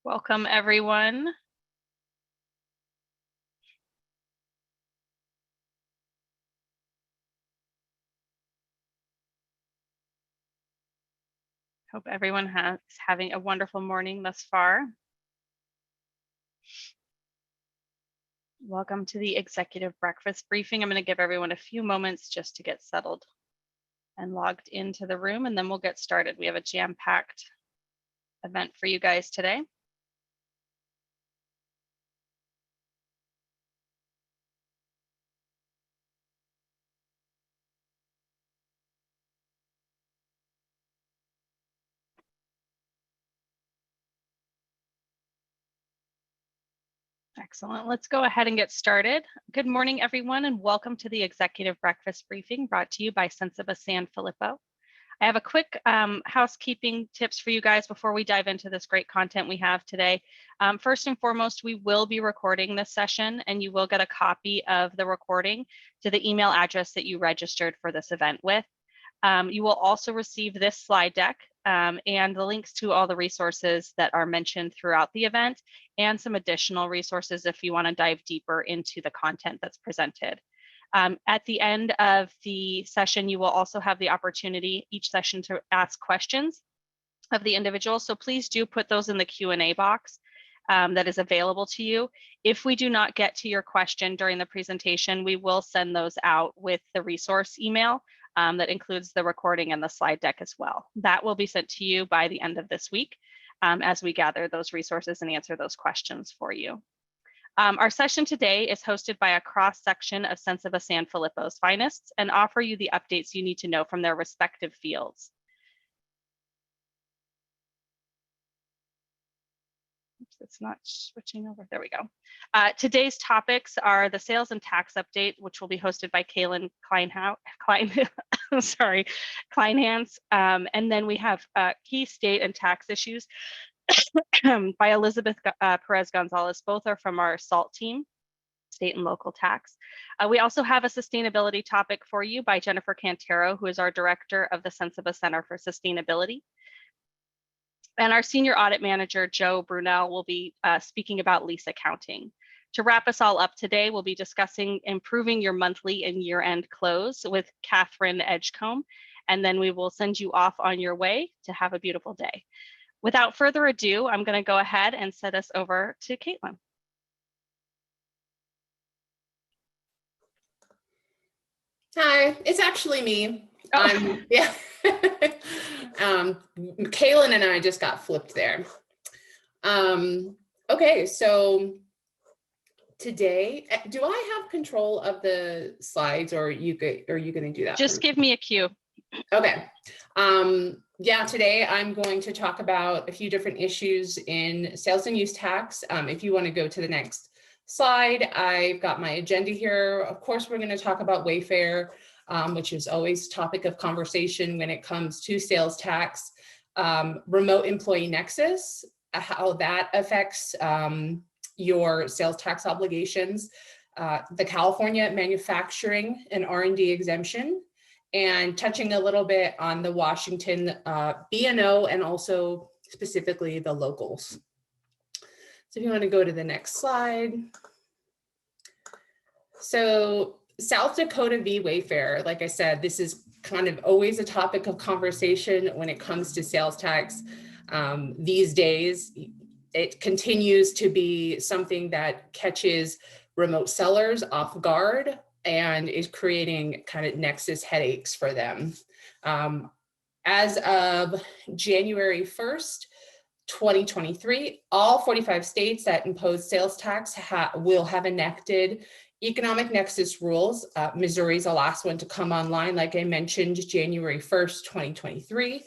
Welcome, everyone. Hope everyone is having a wonderful morning thus far. Welcome to the executive breakfast briefing. I'm going to give everyone a few moments just to get settled and logged into the room, and then we'll get started. We have a jam-packed event for you guys today. Excellent. Let's go ahead and get started. Good morning, everyone, and welcome to the executive breakfast briefing brought to you by Sensiba San Filippo. I have a quick housekeeping tips for you guys before we dive into this great content we have today. First and foremost, we will be recording this session, and you will get a copy of the recording to the email address that you registered for this event with. You will also receive this slide deck and the links to all the resources that are mentioned throughout the event, and some additional resources if you want to dive deeper into the content that's presented. At the end of the session, you will also have the opportunity each session to ask questions of the individual. So please do put those in the Q&A box that is available to you. If we do not get to your question during the presentation, we will send those out with the resource email that includes the recording and the slide deck as well. That will be sent to you by the end of this week as we gather those resources and answer those questions for you. Our session today is hosted by a cross-section of Sensiba San Filippo's finest and offer you the updates you need to know from their respective fields. Oops, it's not switching over. There we go. Today's topics are the sales and tax update, which will be hosted by Kaylin Kleinhans. And then we have key state and tax issues by Elizabeth Perez Gonzalez. Both are from our SALT team, state and local tax. We also have a sustainability topic for you by Jennifer Cantero, who is our director of the Sensiba Center for Sustainability. And our senior audit manager, Joe Brunel, will be speaking about lease accounting. To wrap us all up today, we'll be discussing improving your monthly and year-end close with Catherine Edgecombe, and then we will send you off on your way to have a beautiful day. Without further ado, I'm going to go ahead and send us over to Caitlin. Hi, it's actually me. Oh. Yeah. Kaylin and I just got flipped there. Okay, so today, do I have control of the slides, or are you going to do that? Just give me a cue. Okay. Yeah, today I'm going to talk about a few different issues in sales and use tax. If you want to go to the next slide, I've got my agenda here. Of course, we're going to talk about Wayfair, which is always a topic of conversation when it comes to sales tax, remote employee nexus, how that affects your sales tax obligations, the California manufacturing and R&D exemption, and touching a little bit on the Washington B&O and also specifically the locals. So if you want to go to the next slide. So South Dakota v. Wayfair, like I said, this is kind of always a topic of conversation when it comes to sales tax. These days, it continues to be something that catches remote sellers off guard and is creating kind of nexus headaches for them. As of January 1st, 2023, all 45 states that impose sales tax will have enacted economic nexus rules. Missouri's the last one to come online, like I mentioned, January 1st, 2023.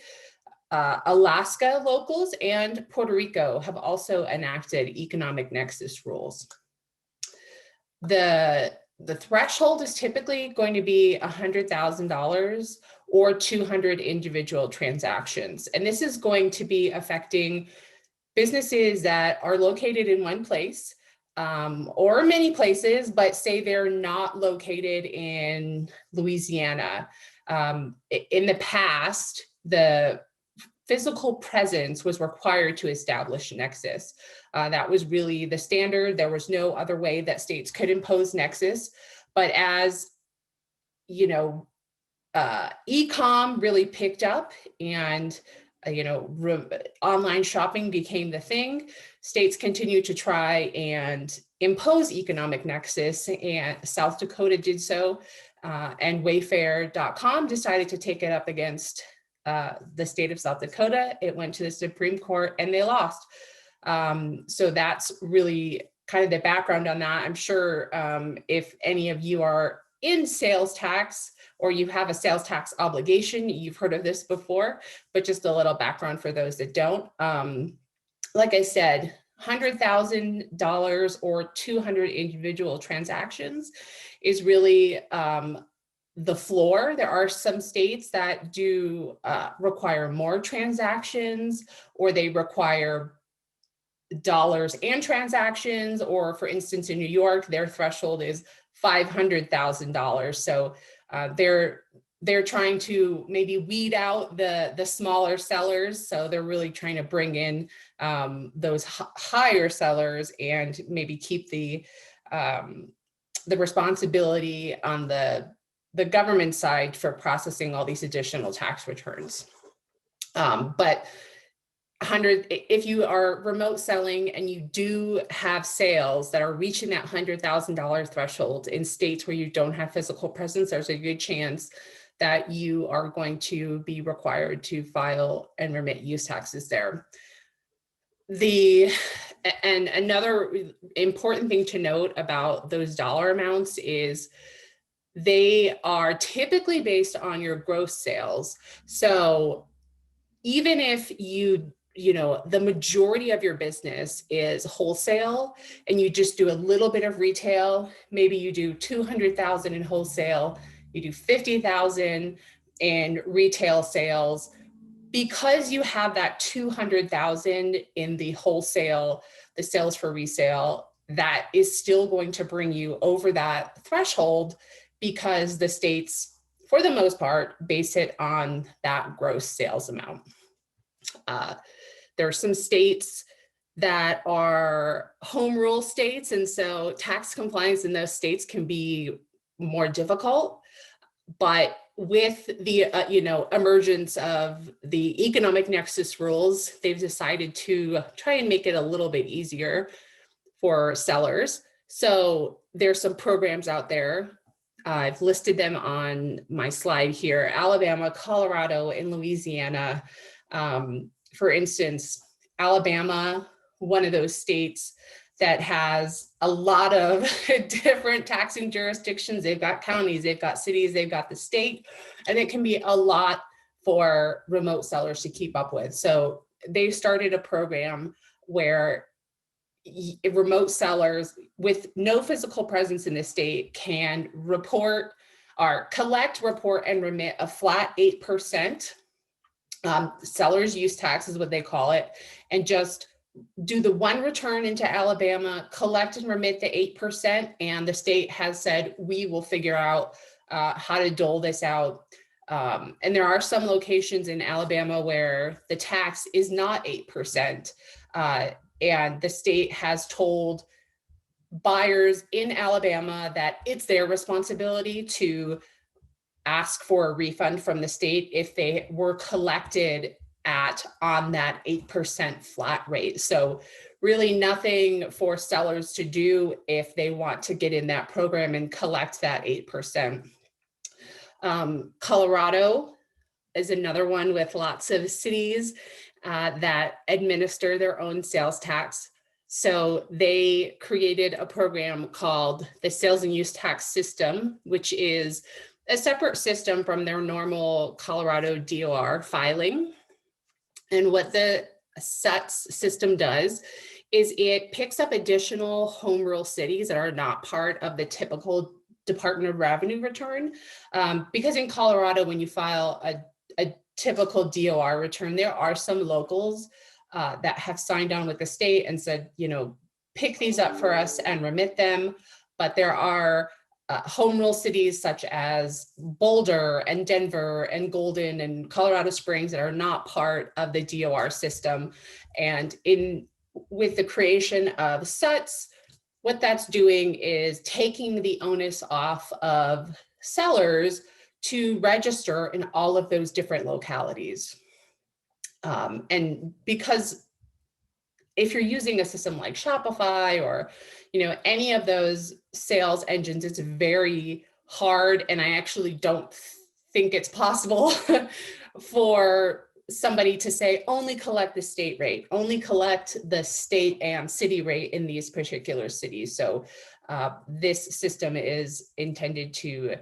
Alaska locals and Puerto Rico have also enacted economic nexus rules. The threshold is typically going to be $100,000 or 200 individual transactions. And this is going to be affecting businesses that are located in one place or many places, but say they're not located in Louisiana. In the past, the physical presence was required to establish nexus. That was really the standard. There was no other way that states could impose nexus. But as you know, e-com really picked up, and online shopping became the thing. States continued to try and impose economic nexus, and South Dakota did so, and Wayfair.com decided to take it up against the state of South Dakota. It went to the Supreme Court and they lost. So that's really kind of the background on that. I'm sure if any of you are in sales tax or you have a sales tax obligation, you've heard of this before, but just a little background for those that don't. Like I said, $100,000 or 200 individual transactions is really the floor. There are some states that do require more transactions, or they require dollars and transactions, or for instance, in New York, their threshold is $500,000. So they're trying to maybe weed out the smaller sellers. So they're really trying to bring in those higher sellers and maybe keep the responsibility on the government side for processing all these additional tax returns. But if you are remote selling and you do have sales that are reaching that $100,000 threshold in states where you don't have physical presence, there's a good chance that you are going to be required to file and remit use taxes there. And another important thing to note about those dollar amounts is they are typically based on your gross sales. So even if the majority of your business is wholesale and you just do a little bit of retail, maybe you do 200,000 in wholesale, you do 50,000 in retail sales, because you have that 200,000 in the wholesale, the sales for resale, that is still going to bring you over that threshold, because the states, for the most part, base it on that gross sales amount. There are some states that are home rule states, and so tax compliance in those states can be more difficult. But with the emergence of the economic nexus rules, they've decided to try and make it a little bit easier for sellers. So there's some programs out there. I've listed them on my slide here: Alabama, Colorado, and Louisiana. For instance, Alabama, one of those states that has a lot of different taxing jurisdictions. They've got counties, they've got cities, they've got the state, and it can be a lot for remote sellers to keep up with. So they started a program where remote sellers with no physical presence in the state can collect, report, and remit a flat 8%. Seller's use tax is what they call it, and just do the one return into Alabama, collect and remit the 8%, and the state has said, we will figure out how to dole this out. And there are some locations in Alabama where the tax is not 8%, and the state has told buyers in Alabama that it's their responsibility to ask for a refund from the state if they were collected on that 8% flat rate. So really nothing for sellers to do if they want to get in that program and collect that 8%. Colorado is another one with lots of cities that administer their own sales tax. So they created a program called the Sales and Use Tax System, which is a separate system from their normal Colorado DOR filing. And what the SETS system does is it picks up additional home rule cities that are not part of the typical Department of Revenue return. Because in Colorado, when you file a typical DOR return, there are some locals that have signed on with the state and said, pick these up for us and remit them. But there are home rule cities such as Boulder and Denver and Golden and Colorado Springs that are not part of the DOR system. And with the creation of SUTs, what that's doing is taking the onus off of sellers to register in all of those different localities. And because if you're using a system like Shopify or, any of those sales engines, it's very hard. And I actually don't think it's possible for somebody to say, only collect the state rate, only collect the state and city rate in these particular cities. So this system is intended to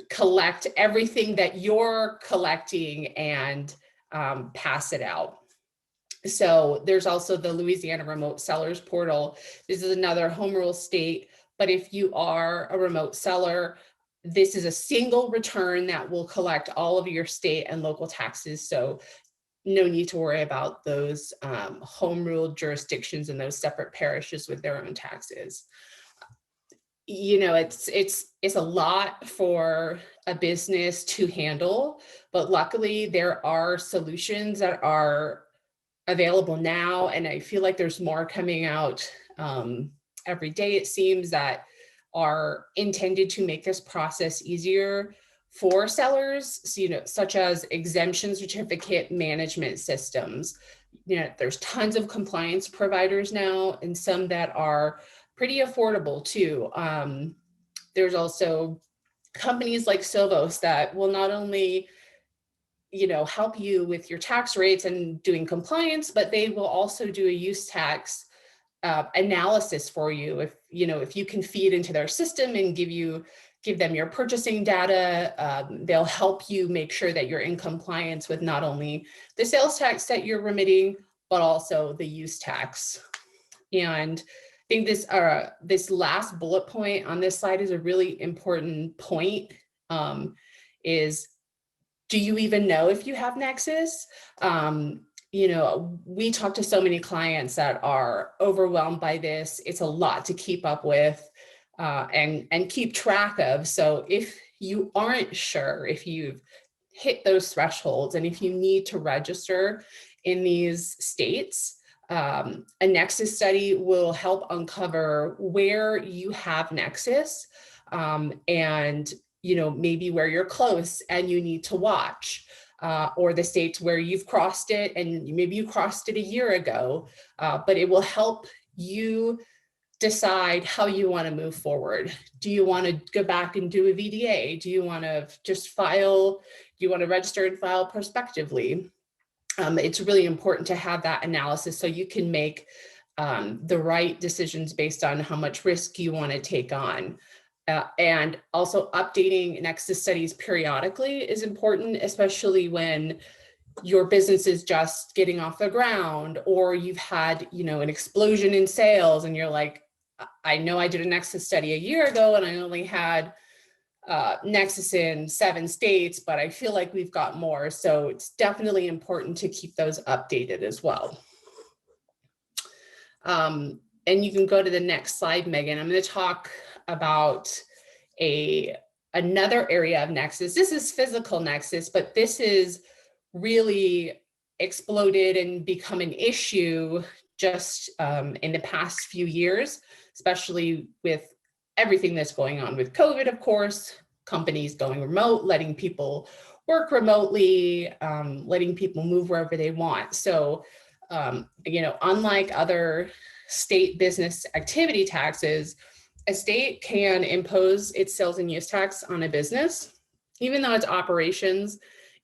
collect everything that you're collecting and pass it out. So there's also the Louisiana Remote Sellers Portal. This is another home rule state, but if you are a remote seller, this is a single return that will collect all of your state and local taxes. So no need to worry about those home rule jurisdictions and those separate parishes with their own taxes. It's a lot for a business to handle, but luckily there are solutions that are available now. And I feel like there's more coming out every day, it seems, that are intended to make this process easier for sellers, such as exemption certificate management systems. There's tons of compliance providers now, and some that are pretty affordable too. There's also companies like Sovos that will not only help you with your tax rates and doing compliance, but they will also do a use tax analysis for you. If you can feed into their system and give them your purchasing data, they'll help you make sure that you're in compliance with not only the sales tax that you're remitting, but also the use tax. And I think this last bullet point on this slide is a really important point, is, do you even know if you have Nexus? We talk to so many clients that are overwhelmed by this. It's a lot to keep up with and keep track of. So if you aren't sure if you've hit those thresholds and if you need to register in these states, a Nexus study will help uncover where you have Nexus and maybe where you're close and you need to watch, or the states where you've crossed it and maybe you crossed it a year ago, but it will help you decide how you want to move forward. Do you want to go back and do a VDA? Do you want to just file? Do you want to register and file prospectively? It's really important to have that analysis so you can make the right decisions based on how much risk you want to take on. And also updating Nexus studies periodically is important, especially when your business is just getting off the ground, or you've had, an explosion in sales and you're like, I know I did a Nexus study a year ago and I only had Nexus in 7 states, but I feel like we've got more. So it's definitely important to keep those updated as well. And you can go to the next slide, Megan. I'm going to talk about another area of Nexus. This is physical Nexus, but this is really exploded and become an issue just in the past few years, especially with everything that's going on with COVID, of course, companies going remote, letting people work remotely, letting people move wherever they want. So, unlike other state business activity taxes, a state can impose its sales and use tax on a business, even though its operations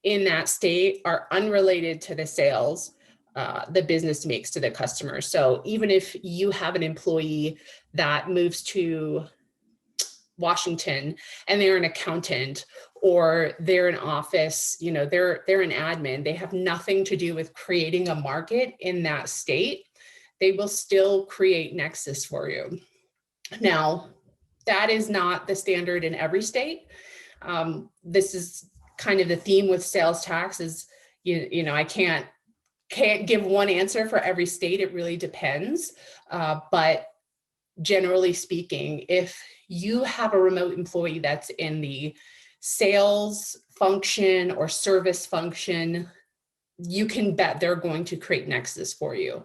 in that state are unrelated to the sales the business makes to the customer. So even if you have an employee that moves to Washington and they're an accountant, or they're an office, they're an admin, they have nothing to do with creating a market in that state, they will still create Nexus for you. Now, that is not the standard in every state. This is kind of the theme with sales tax is, I can't give one answer for every state. It really depends. But generally speaking, if you have a remote employee that's in the sales function or service function, you can bet they're going to create Nexus for you.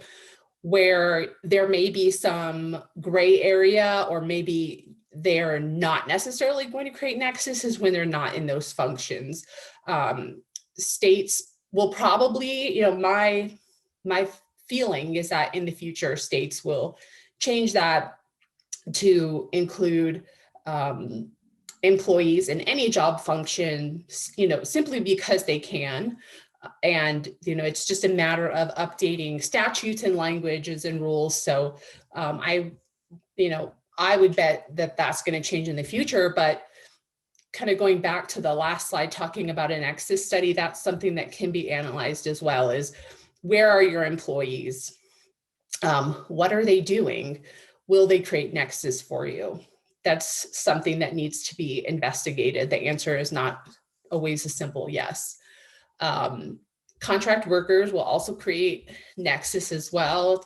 Where there may be some gray area, or maybe they're not necessarily going to create Nexus, is when they're not in those functions. States will probably, my feeling is that in the future, states will change that to include employees in any job function, simply because they can. And, it's just a matter of updating statutes and languages and rules. So I would bet that that's going to change in the future. But kind of going back to the last slide, talking about an Nexus study, that's something that can be analyzed as well, is where are your employees? What are they doing? Will they create Nexus for you? That's something that needs to be investigated. The answer is not always a simple yes. Contract workers will also create Nexus as well,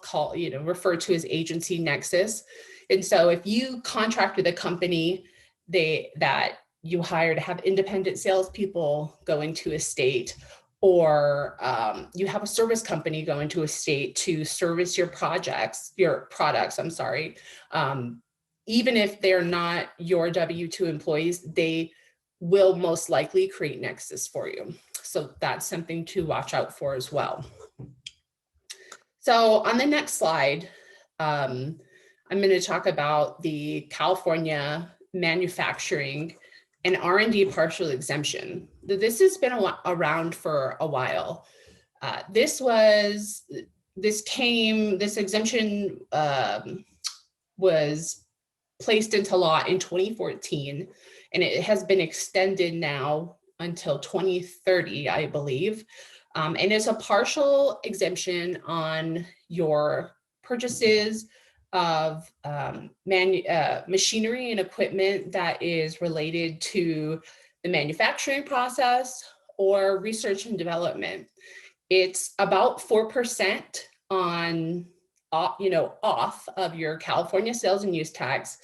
referred to as agency Nexus. And so if you contract with a company that you hire to have independent salespeople go into a state, or you have a service company go into a state to service your products, even if they're not your W-2 employees, they will most likely create Nexus for you. So that's something to watch out for as well. So on the next slide, I'm going to talk about the California manufacturing and R&D partial exemption. This has been around for a while. This exemption was placed into law in 2014, and it has been extended now until 2030, I believe. And it's a partial exemption on your purchases of machinery and equipment that is related to the manufacturing process or research and development. It's about 4% on, off of your California sales and use tax.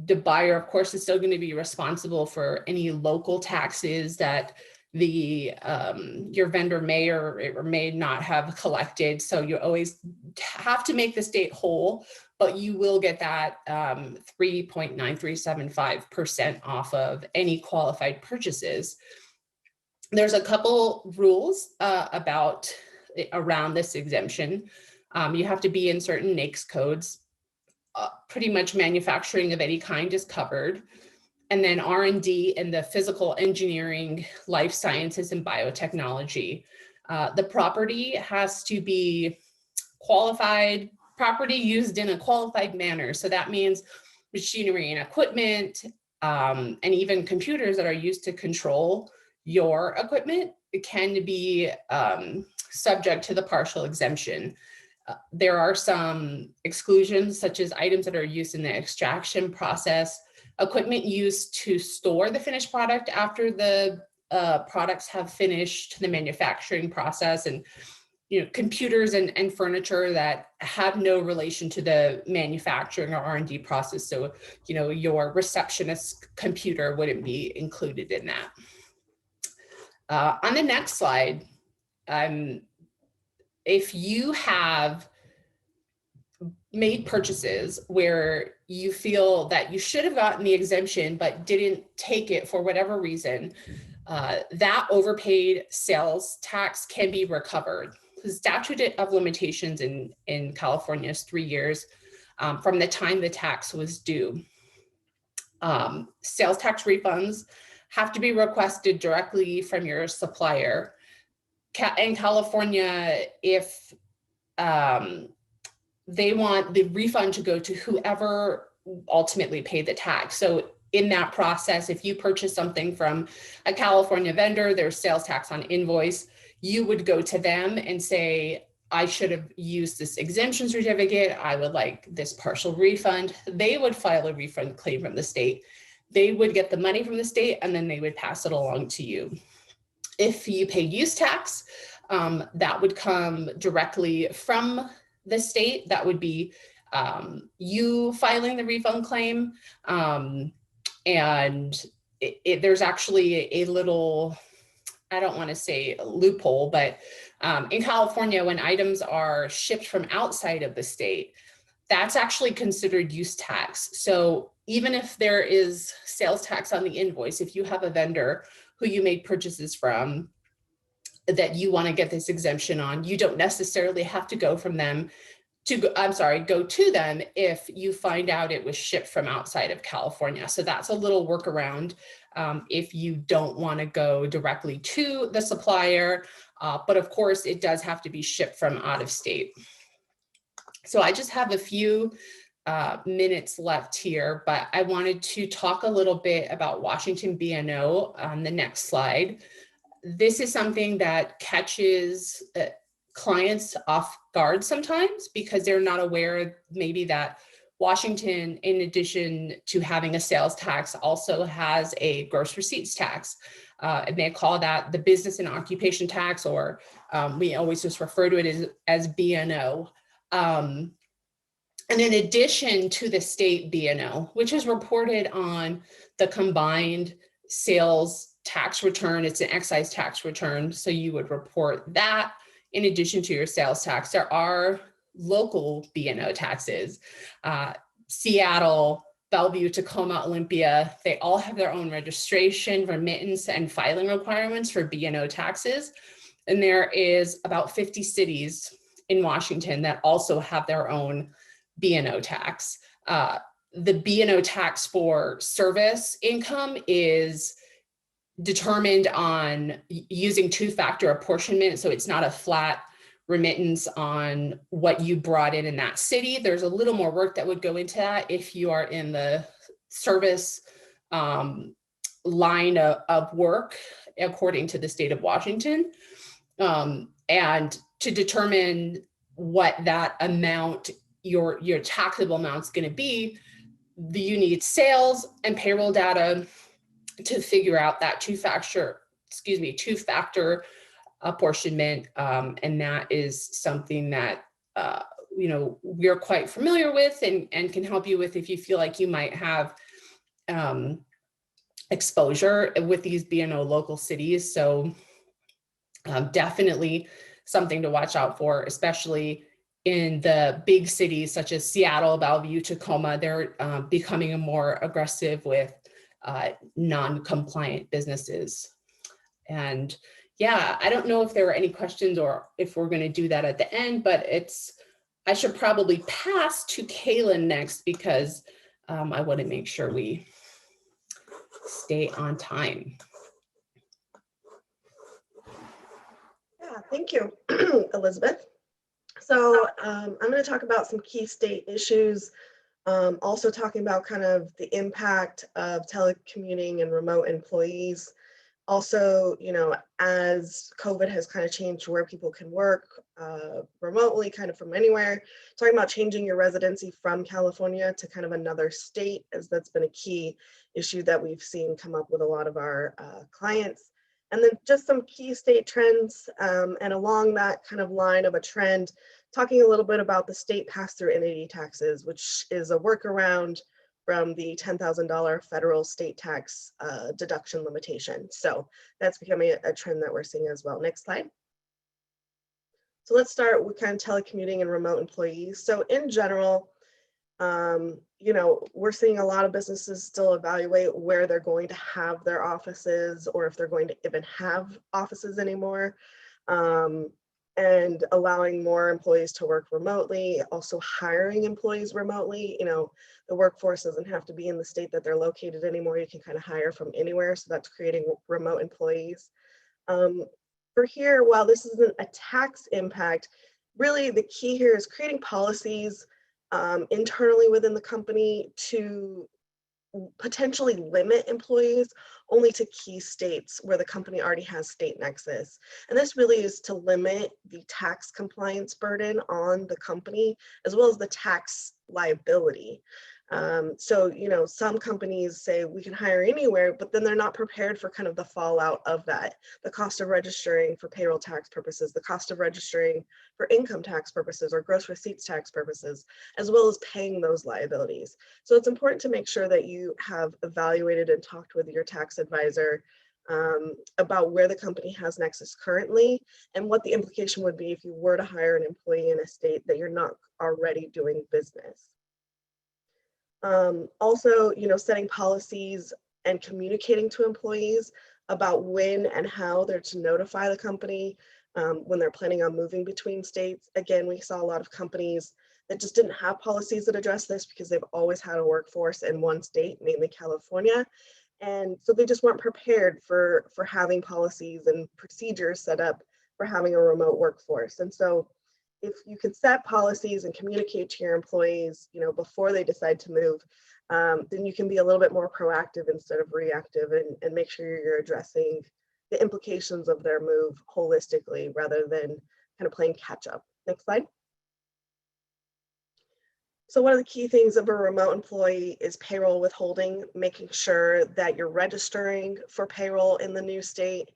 The buyer, of course, is still going to be responsible for any local taxes that your vendor may or may not have collected. So you always have to make the state whole, but you will get that 3.9375% off of any qualified purchases. There's a couple rules around this exemption. You have to be in certain NAICS codes. Pretty much manufacturing of any kind is covered. And then R&D and the physical engineering, life sciences, and biotechnology. The property has to be qualified, property used in a qualified manner. So that means machinery and equipment, and even computers that are used to control your equipment, it can be subject to the partial exemption. There are some exclusions, such as items that are used in the extraction process, equipment used to store the finished product after the products have finished the manufacturing process, and computers and furniture that have no relation to the manufacturing or R&D process. So, your receptionist computer wouldn't be included in that. On the next slide, if you have made purchases where you feel that you should have gotten the exemption but didn't take it for whatever reason, that overpaid sales tax can be recovered. The statute of limitations in California is 3 years from the time the tax was due. Sales tax refunds have to be requested directly from your supplier. In California, if they want the refund to go to whoever ultimately paid the tax. So in that process, if you purchase something from a California vendor, there's sales tax on invoice, you would go to them and say, I should have used this exemption certificate. I would like this partial refund. They would file a refund claim from the state. They would get the money from the state, and then they would pass it along to you. If you pay use tax, that would come directly from the state. That would be you filing the refund claim. And there's actually a little, I don't want to say a loophole, but in California, when items are shipped from outside of the state, that's actually considered use tax. So even if there is sales tax on the invoice, if you have a vendor who you made purchases from that you want to get this exemption on, you don't necessarily have to go from them go to them if you find out it was shipped from outside of California. So that's a little workaround if you don't want to go directly to the supplier, but of course it does have to be shipped from out of state. So I just have a few minutes left here, but I wanted to talk a little bit about Washington B&O on the next slide. This is something that catches clients off guard sometimes because they're not aware maybe that Washington, in addition to having a sales tax, also has a gross receipts tax. And they call that the business and occupation tax, or we always just refer to it as B&O. And in addition to the state B&O, which is reported on the combined sales tax return, it's an excise tax return, so you would report that in addition to your sales tax. There are local B&O taxes. Seattle, Bellevue, Tacoma, Olympia, they all have their own registration, remittance, and filing requirements for B&O taxes. And there is about 50 cities in Washington that also have their own B&O tax. The B&O tax for service income is determined on using two-factor apportionment. So it's not a flat remittance on what you brought in that city. There's a little more work that would go into that if you are in the service line of work, according to the state of Washington. And to determine what that amount, your taxable amount is going to be, you need sales and payroll data to figure out that two-factor apportionment, and that is something that we're quite familiar with and can help you with if you feel like you might have exposure with these B&O local cities. So definitely something to watch out for, especially in the big cities such as Seattle, Bellevue, Tacoma. They're becoming more aggressive with non-compliant businesses. And yeah, I don't know if there are any questions or if we're going to do that at the end, but I should probably pass to Kaylin next because I want to make sure we stay on time. Yeah, thank you, Elizabeth. So I'm going to talk about some key state issues, also talking about kind of the impact of telecommuting and remote employees. Also, as COVID has kind of changed where people can work remotely, kind of from anywhere, talking about changing your residency from California to kind of another state, as that's been a key issue that we've seen come up with a lot of our clients. And then just some key state trends, and along that kind of line of a trend, talking a little bit about the state pass-through entity taxes, which is a workaround from the $10,000 federal state tax deduction limitation. So that's becoming a trend that we're seeing as well. Next slide. So let's start with kind of telecommuting and remote employees. So in general, we're seeing a lot of businesses still evaluate where they're going to have their offices or if they're going to even have offices anymore, and allowing more employees to work remotely, also hiring employees remotely. The workforce doesn't have to be in the state that they're located anymore. You can kind of hire from anywhere. So that's creating remote employees. For here, while this isn't a tax impact, really the key here is creating policies internally within the company to potentially limit employees only to key states where the company already has state nexus. And this really is to limit the tax compliance burden on the company as well as the tax liability. So, you know, some companies say we can hire anywhere, but then they're not prepared for kind of the fallout of that. The cost of registering for payroll tax purposes, the cost of registering for income tax purposes or gross receipts tax purposes, as well as paying those liabilities. So it's important to make sure that you have evaluated and talked with your tax advisor about where the company has nexus currently and what the implication would be if you were to hire an employee in a state that you're not already doing business. Also, you know, setting policies and communicating to employees about when and how they're to notify the company when they're planning on moving between states. Again, we saw a lot of companies that just didn't have policies that address this because they've always had a workforce in one state, mainly California. And so they just weren't prepared for having policies and procedures set up for having a remote workforce. And so if you can set policies and communicate to your employees, you know, before they decide to move, then you can be a little bit more proactive instead of reactive and make sure you're addressing the implications of their move holistically rather than kind of playing catch up. Next slide. So one of the key things of a remote employee is payroll withholding, making sure that you're registering for payroll in the new state.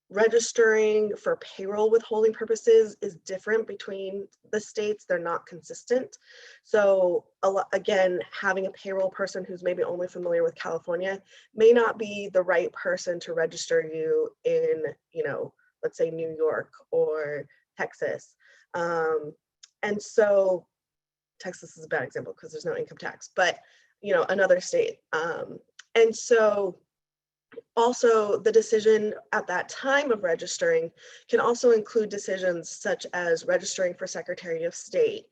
Registering for payroll withholding purposes is different between the states. They're not consistent. So again, having a payroll person who's maybe only familiar with California may not be the right person to register you in, you know, let's say New York or Texas. And so Texas is a bad example because there's no income tax, but, you know, another state. And so also, the decision at that time of registering can also include decisions such as registering for Secretary of State,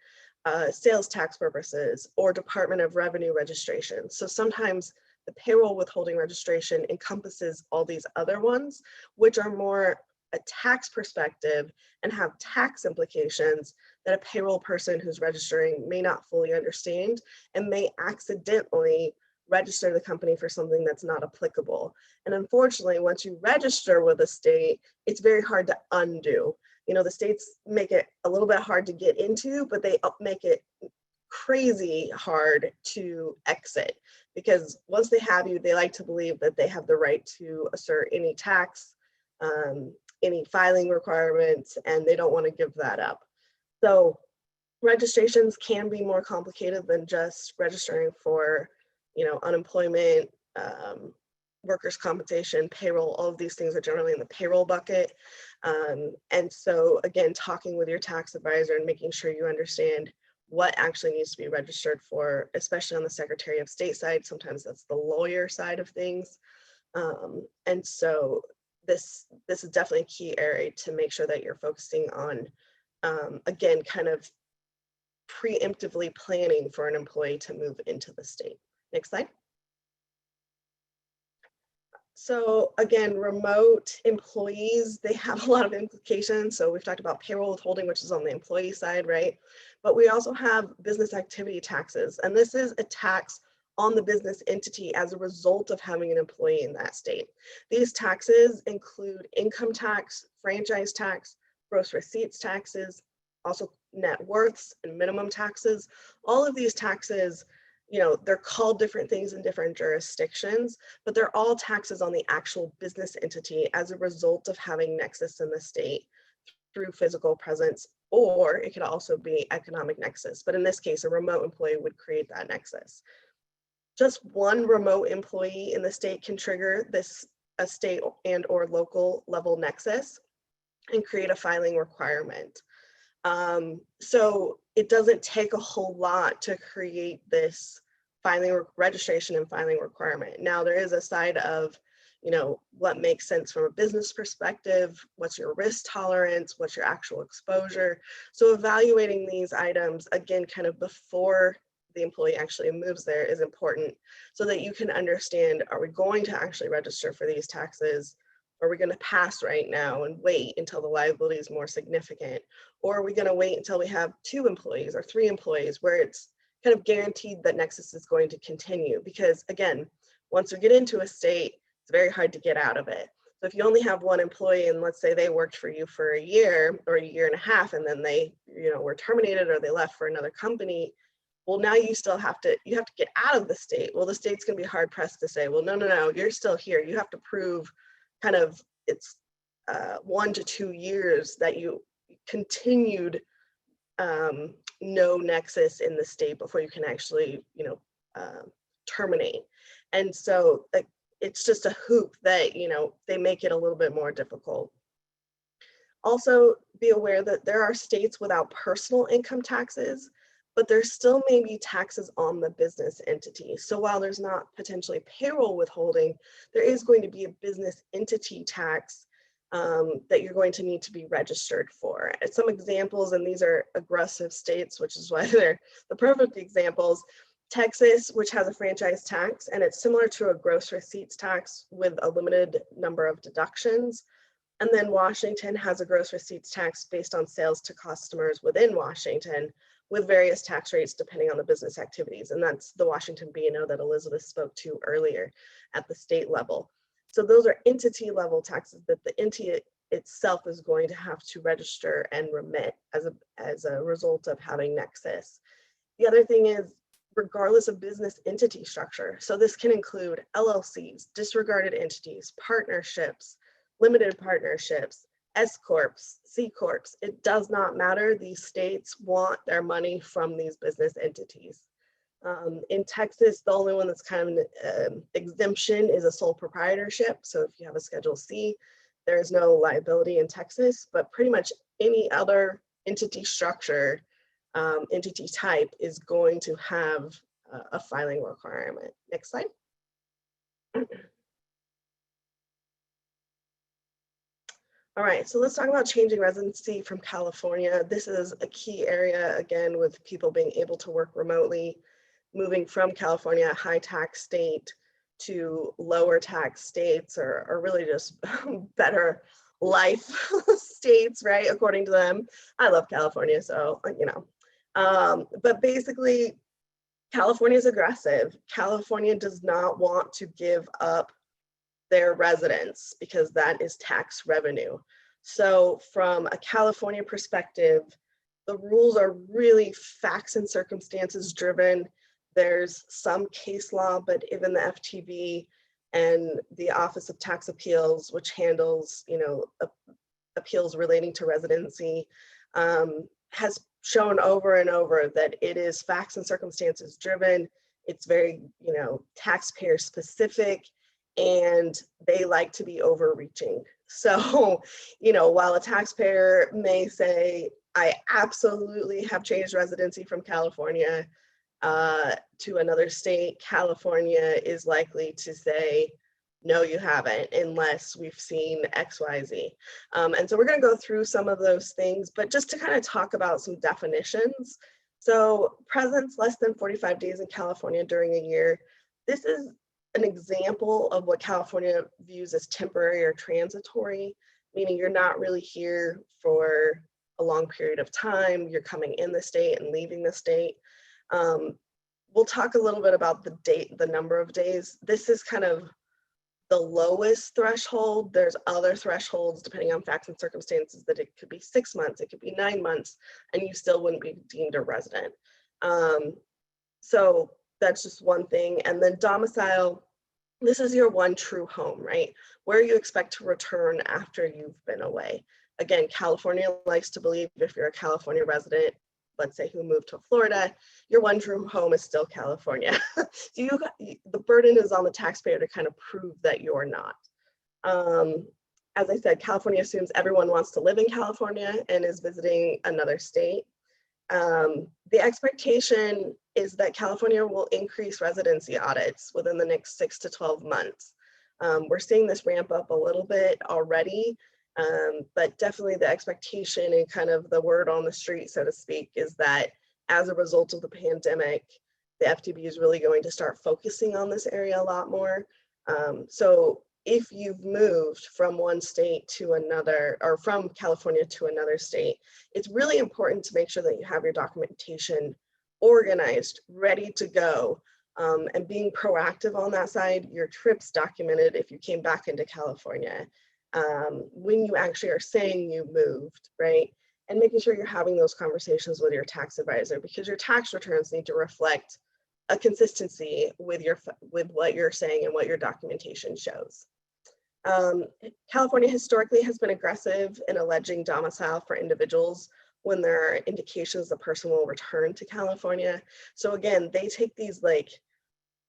sales tax purposes, or Department of Revenue registration. So sometimes the payroll withholding registration encompasses all these other ones, which are more a tax perspective and have tax implications that a payroll person who's registering may not fully understand and may accidentally register the company for something that's not applicable. And unfortunately, once you register with a state, it's very hard to undo. You know, the states make it a little bit hard to get into, but they make it crazy hard to exit, because once they have you, they like to believe that they have the right to assert any tax, any filing requirements, and they don't want to give that up. So registrations can be more complicated than just registering for, you know, unemployment, workers' compensation, payroll. All of these things are generally in the payroll bucket. And so again, talking with your tax advisor and making sure you understand what actually needs to be registered for, especially on the Secretary of State side. Sometimes that's the lawyer side of things. And so this is definitely a key area to make sure that you're focusing on, again, kind of preemptively planning for an employee to move into the state. Next slide. So again, remote employees, they have a lot of implications. So we've talked about payroll withholding, which is on the employee side, right? But we also have business activity taxes. And this is a tax on the business entity as a result of having an employee in that state. These taxes include income tax, franchise tax, gross receipts taxes, also net worths and minimum taxes. All of these taxes, you know, they're called different things in different jurisdictions, but they're all taxes on the actual business entity as a result of having nexus in the state through physical presence, or it could also be economic nexus. But in this case, a remote employee would create that nexus. Just one remote employee in the state can trigger this a state and or local level nexus and create a filing requirement. So it doesn't take a whole lot to create this filing registration and filing requirement. Now there is a side of, you know, what makes sense from a business perspective, what's your risk tolerance, what's your actual exposure. So evaluating these items, again, kind of before the employee actually moves there is important so that you can understand, are we going to actually register for these taxes? Are we going to pass right now and wait until the liability is more significant? Or are we going to wait until we have 2 employees or 3 employees where it's kind of guaranteed that nexus is going to continue? Because again, once we get into a state, it's very hard to get out of it. So if you only have 1 employee and let's say they worked for you for a year or a year and a half, and then they, you know, were terminated or they left for another company, Well, now you still have to get out of the state. Well, the state's going to be hard pressed to say, well, no, you're still here. You have to prove kind of it's 1 to 2 years that you continued no nexus in the state before you can actually, terminate. And so it's just a hoop that, they make it a little bit more difficult. Also, be aware that there are states without personal income taxes, but there still may be taxes on the business entity. So while there's not potentially payroll withholding, there is going to be a business entity tax that you're going to need to be registered for. And some examples, and these are aggressive states, which is why they're the perfect examples. Texas, which has a franchise tax, and it's similar to a gross receipts tax with a limited number of deductions. And then Washington has a gross receipts tax based on sales to customers within Washington with various tax rates depending on the business activities. And that's the Washington B&O that Elizabeth spoke to earlier at the state level. So those are entity level taxes that the entity itself is going to have to register and remit as a result of having nexus. The other thing is, regardless of business entity structure. So this can include LLCs, disregarded entities, partnerships, limited partnerships, S corps, C corps. It does not matter. These states want their money from these business entities. In Texas, the only one that's kind of an exemption is a sole proprietorship. So if you have a Schedule C, there is no liability in Texas, but pretty much any other entity structure, entity type is going to have a filing requirement. Next slide. All right, so let's talk about changing residency from California. This is a key area, again, with people being able to work remotely, moving from California, a high tax state, to lower tax states, or really just better life states, right, according to them. I love California, so, but basically, California is aggressive. California does not want to give up their residents because that is tax revenue. So from a California perspective, the rules are really facts and circumstances driven. There's some case law, but even the FTB and the Office of Tax Appeals, which handles, appeals relating to residency, has shown over and over that it is facts and circumstances driven. It's very, taxpayer specific, and they like to be overreaching. So, while a taxpayer may say, I absolutely have changed residency from California to another state, California is likely to say, no, you haven't, unless we've seen X, Y, Z. And so we're going to go through some of those things, but just to kind of talk about some definitions. So presence less than 45 days in California during a year. This is an example of what California views as temporary or transitory, meaning you're not really here for a long period of time. You're coming in the state and leaving the state. We'll talk a little bit about the number of days. This is kind of the lowest threshold. There's other thresholds depending on facts and circumstances that it could be 6 months, it could be 9 months, and you still wouldn't be deemed a resident. So that's just one thing. And then domicile, this is your one true home, right? Where you expect to return after you've been away. Again, California likes to believe if you're a California resident, let's say who moved to Florida, your one true home is still California. So the burden is on the taxpayer to kind of prove that you're not. As I said, California assumes everyone wants to live in California and is visiting another state. The expectation is that California will increase residency audits within the next 6 to 12 months. We're seeing this ramp up a little bit already, but definitely the expectation and kind of the word on the street, so to speak, is that as a result of the pandemic, the FTB is really going to start focusing on this area a lot more. So if you've moved from one state to another, or from California to another state, it's really important to make sure that you have your documentation organized, ready to go, and being proactive on that side, your trips documented if you came back into California, when you actually are saying you moved, right? and making sure you're having those conversations with your tax advisor, because your tax returns need to reflect a consistency with what you're saying and what your documentation shows. California historically has been aggressive in alleging domicile for individuals when there are indications the person will return to California. So again, they take these like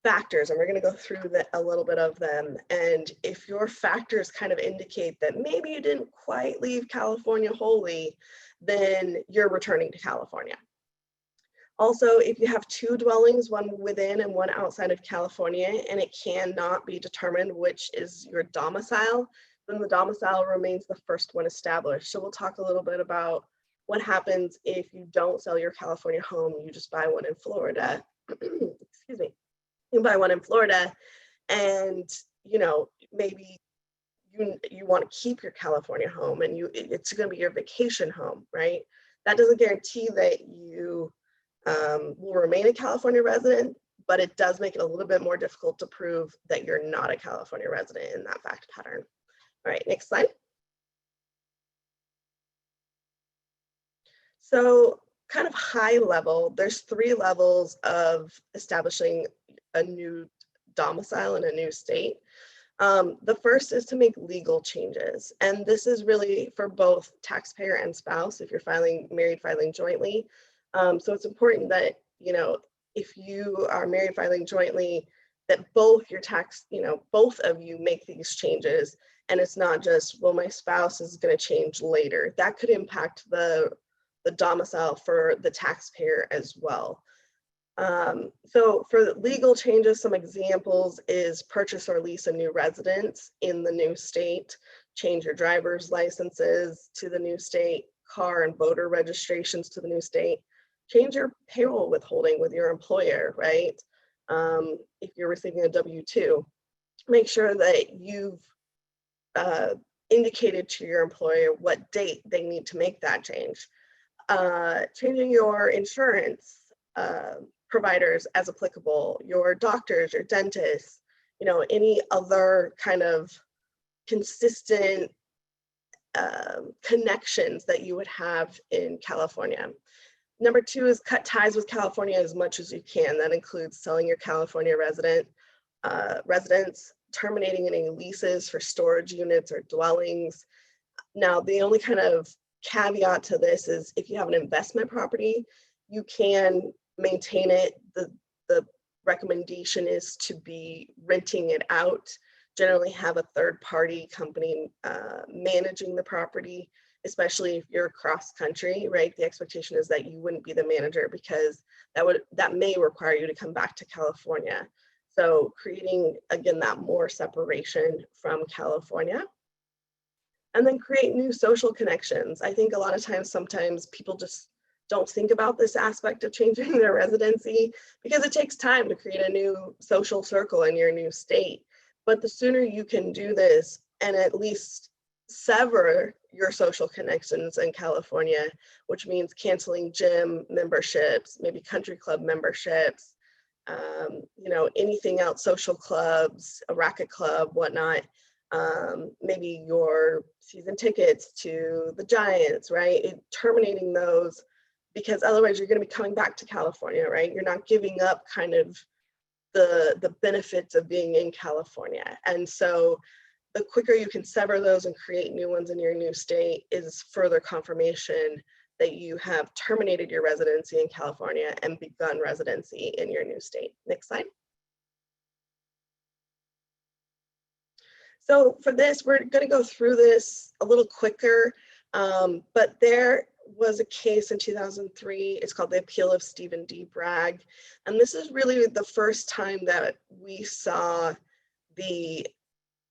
factors, and we're going to go through a little bit of them. And if your factors kind of indicate that maybe you didn't quite leave California wholly, then you're returning to California. Also, if you have two dwellings, one within and one outside of California, and it cannot be determined which is your domicile, then the domicile remains the first one established. So we'll talk a little bit about what happens if you don't sell your California home, you just buy one in Florida. Excuse me. You buy one in Florida, and maybe you want to keep your California home, and it's going to be your vacation home, right? That doesn't guarantee that you will remain a California resident, but it does make it a little bit more difficult to prove that you're not a California resident in that fact pattern. All right, next slide. So kind of high level, there's 3 levels of establishing a new domicile in a new state. The first is to make legal changes. And this is really for both taxpayer and spouse if you're married filing jointly. So it's important that, if you are married filing jointly, that both of you make these changes. And it's not just, well, my spouse is going to change later. That could impact the domicile for the taxpayer as well. So for legal changes, some examples is purchase or lease a new residence in the new state, change your driver's licenses to the new state, car and voter registrations to the new state, change your payroll withholding with your employer, right? If you're receiving a W-2, make sure that you've indicated to your employer what date they need to make that change. Changing your insurance providers as applicable, your doctors, your dentists, any other kind of consistent connections that you would have in California. Number 2 is cut ties with California as much as you can. That includes selling your California residence, terminating any leases for storage units or dwellings. Now, the only kind of caveat to this is if you have an investment property, you can maintain it. The recommendation is to be renting it out, generally have a third-party company managing the property, especially if you're cross country, right? The expectation is that you wouldn't be the manager, because that may require you to come back to California. So creating, again, that more separation from California. And then create new social connections. I think a lot of times, sometimes people just don't think about this aspect of changing their residency because it takes time to create a new social circle in your new state. But the sooner you can do this and at least sever your social connections in California, which means canceling gym memberships, maybe country club memberships, anything else, social clubs, a racket club, whatnot, maybe your season tickets to the Giants, right? Terminating those, because otherwise you're going to be coming back to California, right? You're not giving up kind of the benefits of being in California. And so the quicker you can sever those and create new ones in your new state is further confirmation that you have terminated your residency in California and begun residency in your new state. Next slide. So for this, we're going to go through this a little quicker, but there was a case in 2003. It's called the Appeal of Stephen D. Bragg. And this is really the first time that we saw the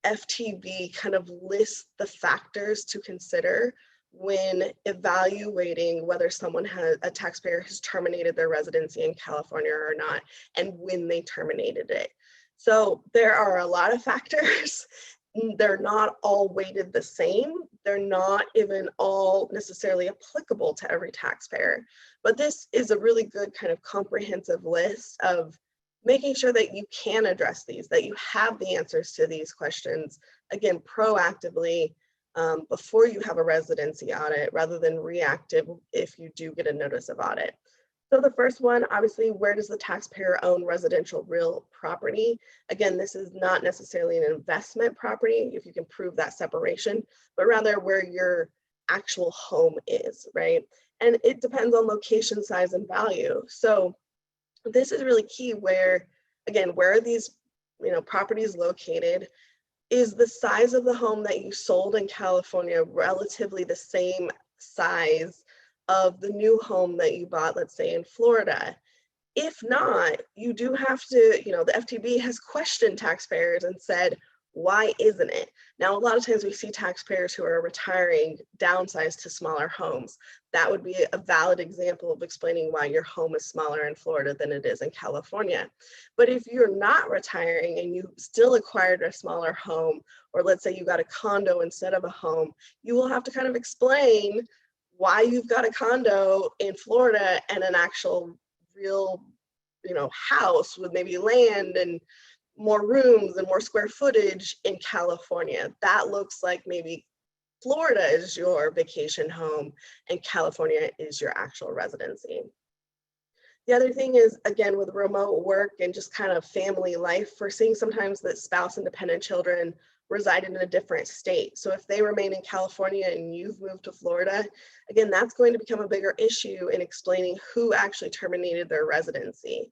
FTB kind of list the factors to consider when evaluating whether a taxpayer has terminated their residency in California or not, and when they terminated it. So there are a lot of factors. They're not all weighted the same. They're not even all necessarily applicable to every taxpayer. But this is a really good kind of comprehensive list of making sure that you can address these, that you have the answers to these questions, again, proactively, before you have a residency audit rather than reactive if you do get a notice of audit. So the first one, obviously, where does the taxpayer own residential real property? Again, this is not necessarily an investment property if you can prove that separation, but rather where your actual home is, right? And it depends on location, size, and value. So this is really key where, again, where are these properties located? Is the size of the home that you sold in California relatively the same size of the new home that you bought, let's say in Florida? If not, you do have to, the FTB has questioned taxpayers and said, why isn't it? Now, a lot of times we see taxpayers who are retiring downsize to smaller homes. That would be a valid example of explaining why your home is smaller in Florida than it is in California. But if you're not retiring and you still acquired a smaller home, or let's say you got a condo instead of a home, you will have to kind of explain why you've got a condo in Florida and an actual real, house with maybe land and more rooms and more square footage in California. That looks like maybe Florida is your vacation home and California is your actual residency. The other thing is, again, with remote work and just kind of family life, we're seeing sometimes that spouse and dependent children reside in a different state. So if they remain in California and you've moved to Florida, again, that's going to become a bigger issue in explaining who actually terminated their residency.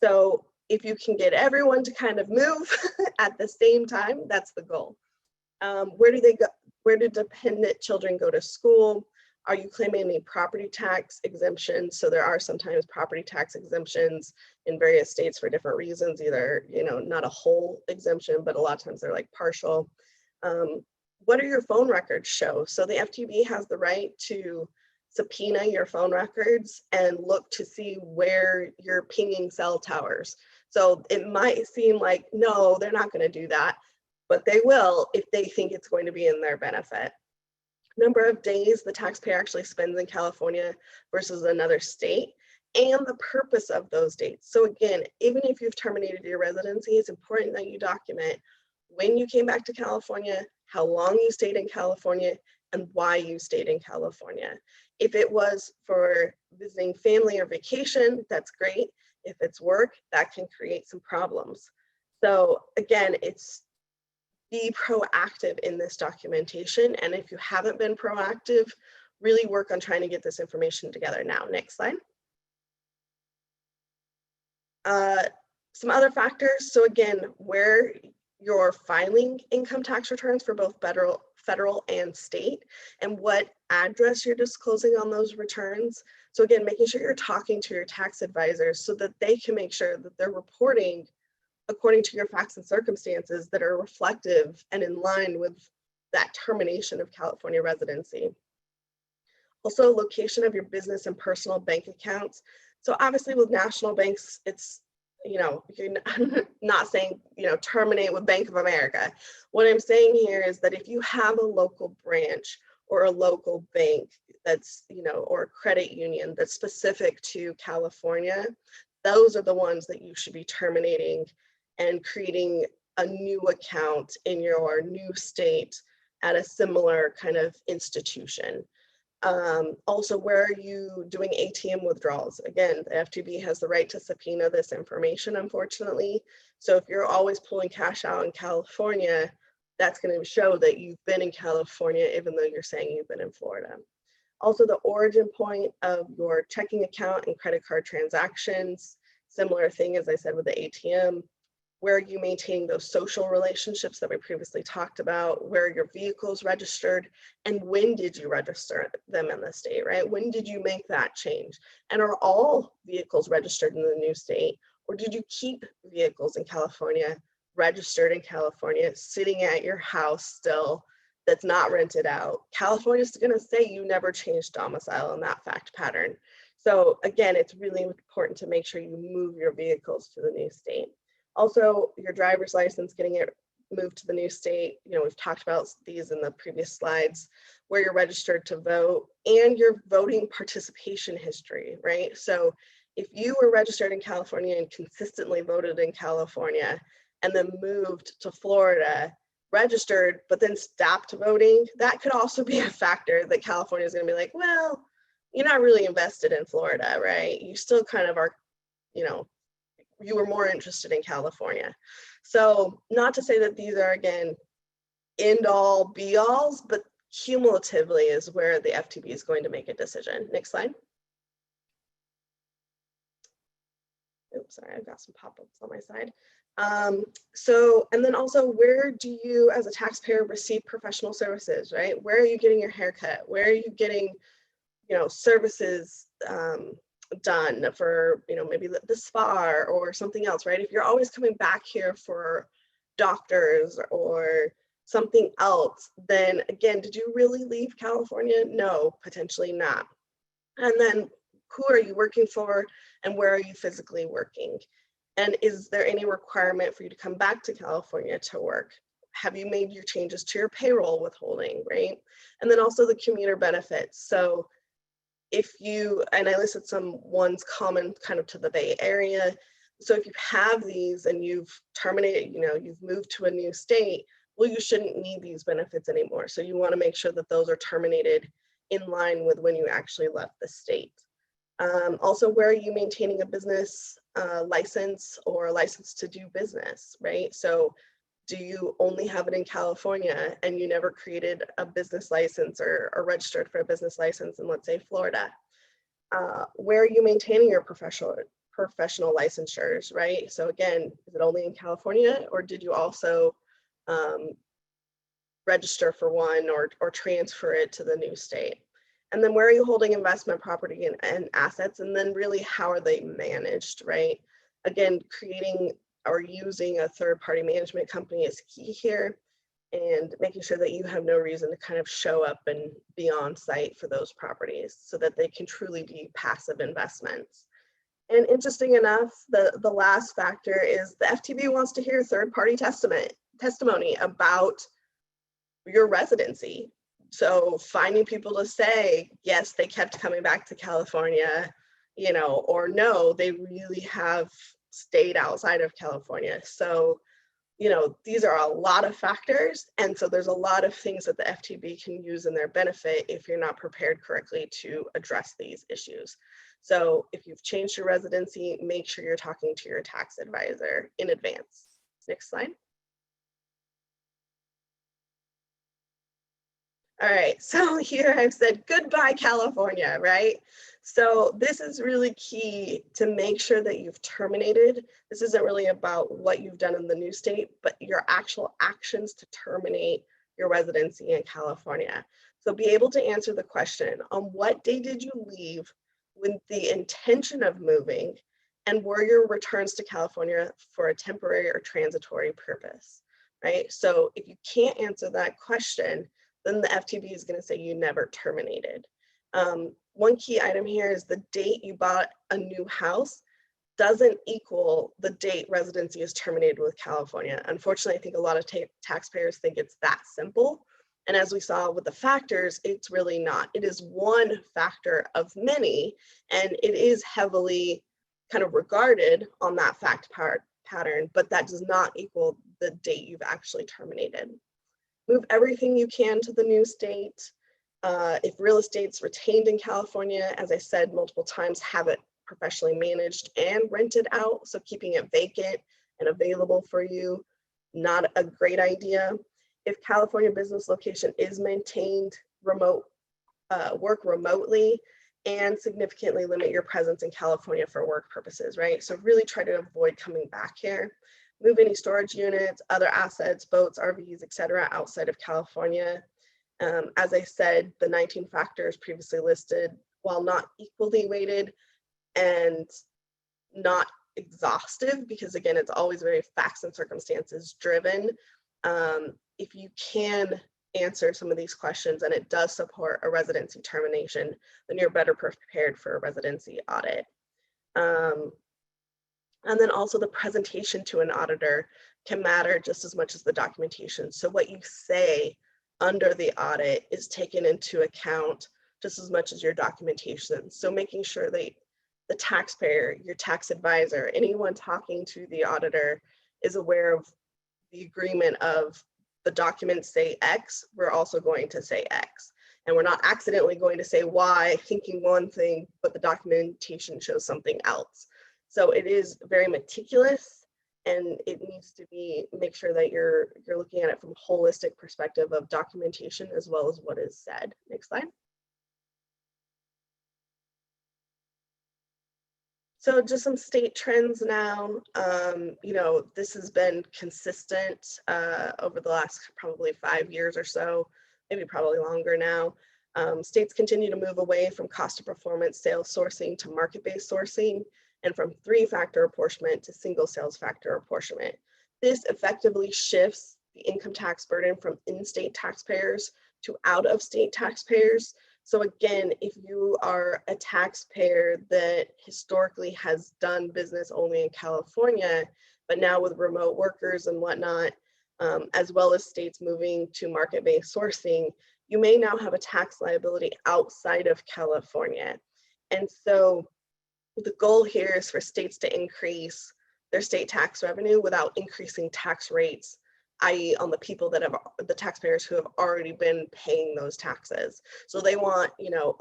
So if you can get everyone to kind of move at the same time, that's the goal. Where do they go? Where do dependent children go to school? Are you claiming any property tax exemptions? So there are sometimes property tax exemptions in various states for different reasons, either, not a whole exemption, but a lot of times they're like partial. What do your phone records show? So the FTB has the right to subpoena your phone records and look to see where you're pinging cell towers. So it might seem like, no, they're not going to do that, but they will if they think it's going to be in their benefit. Number of days the taxpayer actually spends in California versus another state, and the purpose of those dates. So again, even if you've terminated your residency, it's important that you document when you came back to California, how long you stayed in California, and why you stayed in California. If it was for visiting family or vacation, that's great. If it's work, that can create some problems. So again, it's be proactive in this documentation. And if you haven't been proactive, really work on trying to get this information together now. Next slide. Some other factors. So again, where you're filing income tax returns for both federal and state, and what address you're disclosing on those returns. So again, making sure you're talking to your tax advisors so that they can make sure that they're reporting according to your facts and circumstances that are reflective and in line with that termination of California residency. Also, location of your business and personal bank accounts. So obviously with national banks, it's, you're not saying, terminate with Bank of America. What I'm saying here is that if you have a local branch or a local bank that's, or a credit union that's specific to California, those are the ones that you should be terminating and creating a new account in your new state at a similar kind of institution. Also, where are you doing ATM withdrawals? Again, the FTB has the right to subpoena this information, unfortunately. So if you're always pulling cash out in California, that's going to show that you've been in California, even though you're saying you've been in Florida. Also, the origin point of your checking account and credit card transactions. Similar thing, as I said, with the ATM. Where you maintain those social relationships that we previously talked about, where your vehicle's registered, and when did you register them in the state, right? When did you make that change? And are all vehicles registered in the new state? Or did you keep vehicles in California, registered in California, sitting at your house still, that's not rented out? California's gonna say you never changed domicile in that fact pattern. So again, it's really important to make sure you move your vehicles to the new state. Also, your driver's license, getting it moved to the new state. We've talked about these in the previous slides, where you're registered to vote, and your voting participation history, right? So if you were registered in California and consistently voted in California and then moved to Florida, registered, but then stopped voting, that could also be a factor that California is going to be like, well, you're not really invested in Florida, right? You still kind of are, you know, you were more interested in California. So not to say that these are, again, end all be alls, but cumulatively is where the FTB is going to make a decision. Next slide. Oops, sorry, I've got some pop-ups on my side. And then also, where do you as a taxpayer receive professional services, right? Where are you getting your haircut? Where are you getting, you know, services done for, you know, maybe the spa or something else, right? If you're always coming back here for doctors or something else, then again, did you really leave California? No, potentially not. And then who are you working for and where are you physically working? And is there any requirement for you to come back to California to work? Have you made your changes to your payroll withholding, right? And then also the commuter benefits. So if you, and I listed some ones common kind of to the Bay Area. So if you have these and you've terminated, you know, you've moved to a new state, well, you shouldn't need these benefits anymore. So you want to make sure that those are terminated in line with when you actually left the state. Also, where are you maintaining a business license or a license to do business, right? So do you only have it in California and you never created a business license or registered for a business license in, let's say, Florida? Where are you maintaining your professional licensures, right? So again, is it only in California or did you also register for one or transfer it to the new state? And then where are you holding investment property and assets? And then really, how are they managed, right? Again, creating or using a third-party management company is key here, and making sure that you have no reason to kind of show up and be on site for those properties so that they can truly be passive investments. And interesting enough, the last factor is the FTB wants to hear third-party testimony about your residency. So finding people to say, yes, they kept coming back to California, you know, or no, they really have stayed outside of California. So, you know, these are a lot of factors. And so there's a lot of things that the FTB can use in their benefit if you're not prepared correctly to address these issues. So if you've changed your residency, make sure you're talking to your tax advisor in advance. Next slide. All right, so here I've said goodbye, California, right? So this is really key to make sure that you've terminated. This isn't really about what you've done in the new state, but your actual actions to terminate your residency in California. So be able to answer the question, on what day did you leave with the intention of moving, and were your returns to California for a temporary or transitory purpose, right? So if you can't answer that question, then the FTB is going to say you never terminated. One key item here is the date you bought a new house doesn't equal the date residency is terminated with California. Unfortunately, I think a lot of taxpayers think it's that simple. And as we saw with the factors, it's really not. It is one factor of many, and it is heavily kind of regarded on that fact pattern, but that does not equal the date you've actually terminated. Move everything you can to the new state. If real estate's retained in California, as I said multiple times, have it professionally managed and rented out. So keeping it vacant and available for you, not a great idea. If California business location is maintained, work remotely, and significantly limit your presence in California for work purposes, right? So really try to avoid coming back here. Move any storage units, other assets, boats, RVs, etc., outside of California. As I said, the 19 factors previously listed, while not equally weighted and not exhaustive, because again, it's always very facts and circumstances driven. If you can answer some of these questions and it does support a residency termination, then you're better prepared for a residency audit. And then also the presentation to an auditor can matter just as much as the documentation. So what you say under the audit is taken into account just as much as your documentation. So making sure that the taxpayer, your tax advisor, anyone talking to the auditor is aware of the agreement of the documents say X, we're also going to say X. And we're not accidentally going to say Y, thinking one thing, but the documentation shows something else. So it is very meticulous, and it needs to be, make sure that you're looking at it from a holistic perspective of documentation as well as what is said. Next slide. So just some state trends now. You know, this has been consistent over the last probably 5 years or so, maybe probably longer now. States continue to move away from cost of performance sales sourcing to market-based sourcing, and from 3-factor apportionment to single sales factor apportionment. This effectively shifts the income tax burden from in-state taxpayers to out-of-state taxpayers. So again, if you are a taxpayer that historically has done business only in California, but now with remote workers and whatnot, as well as states moving to market-based sourcing, you may now have a tax liability outside of California. And so the goal here is for states to increase their state tax revenue without increasing tax rates, i.e. on the people that have, the taxpayers who have already been paying those taxes. So they want, you know,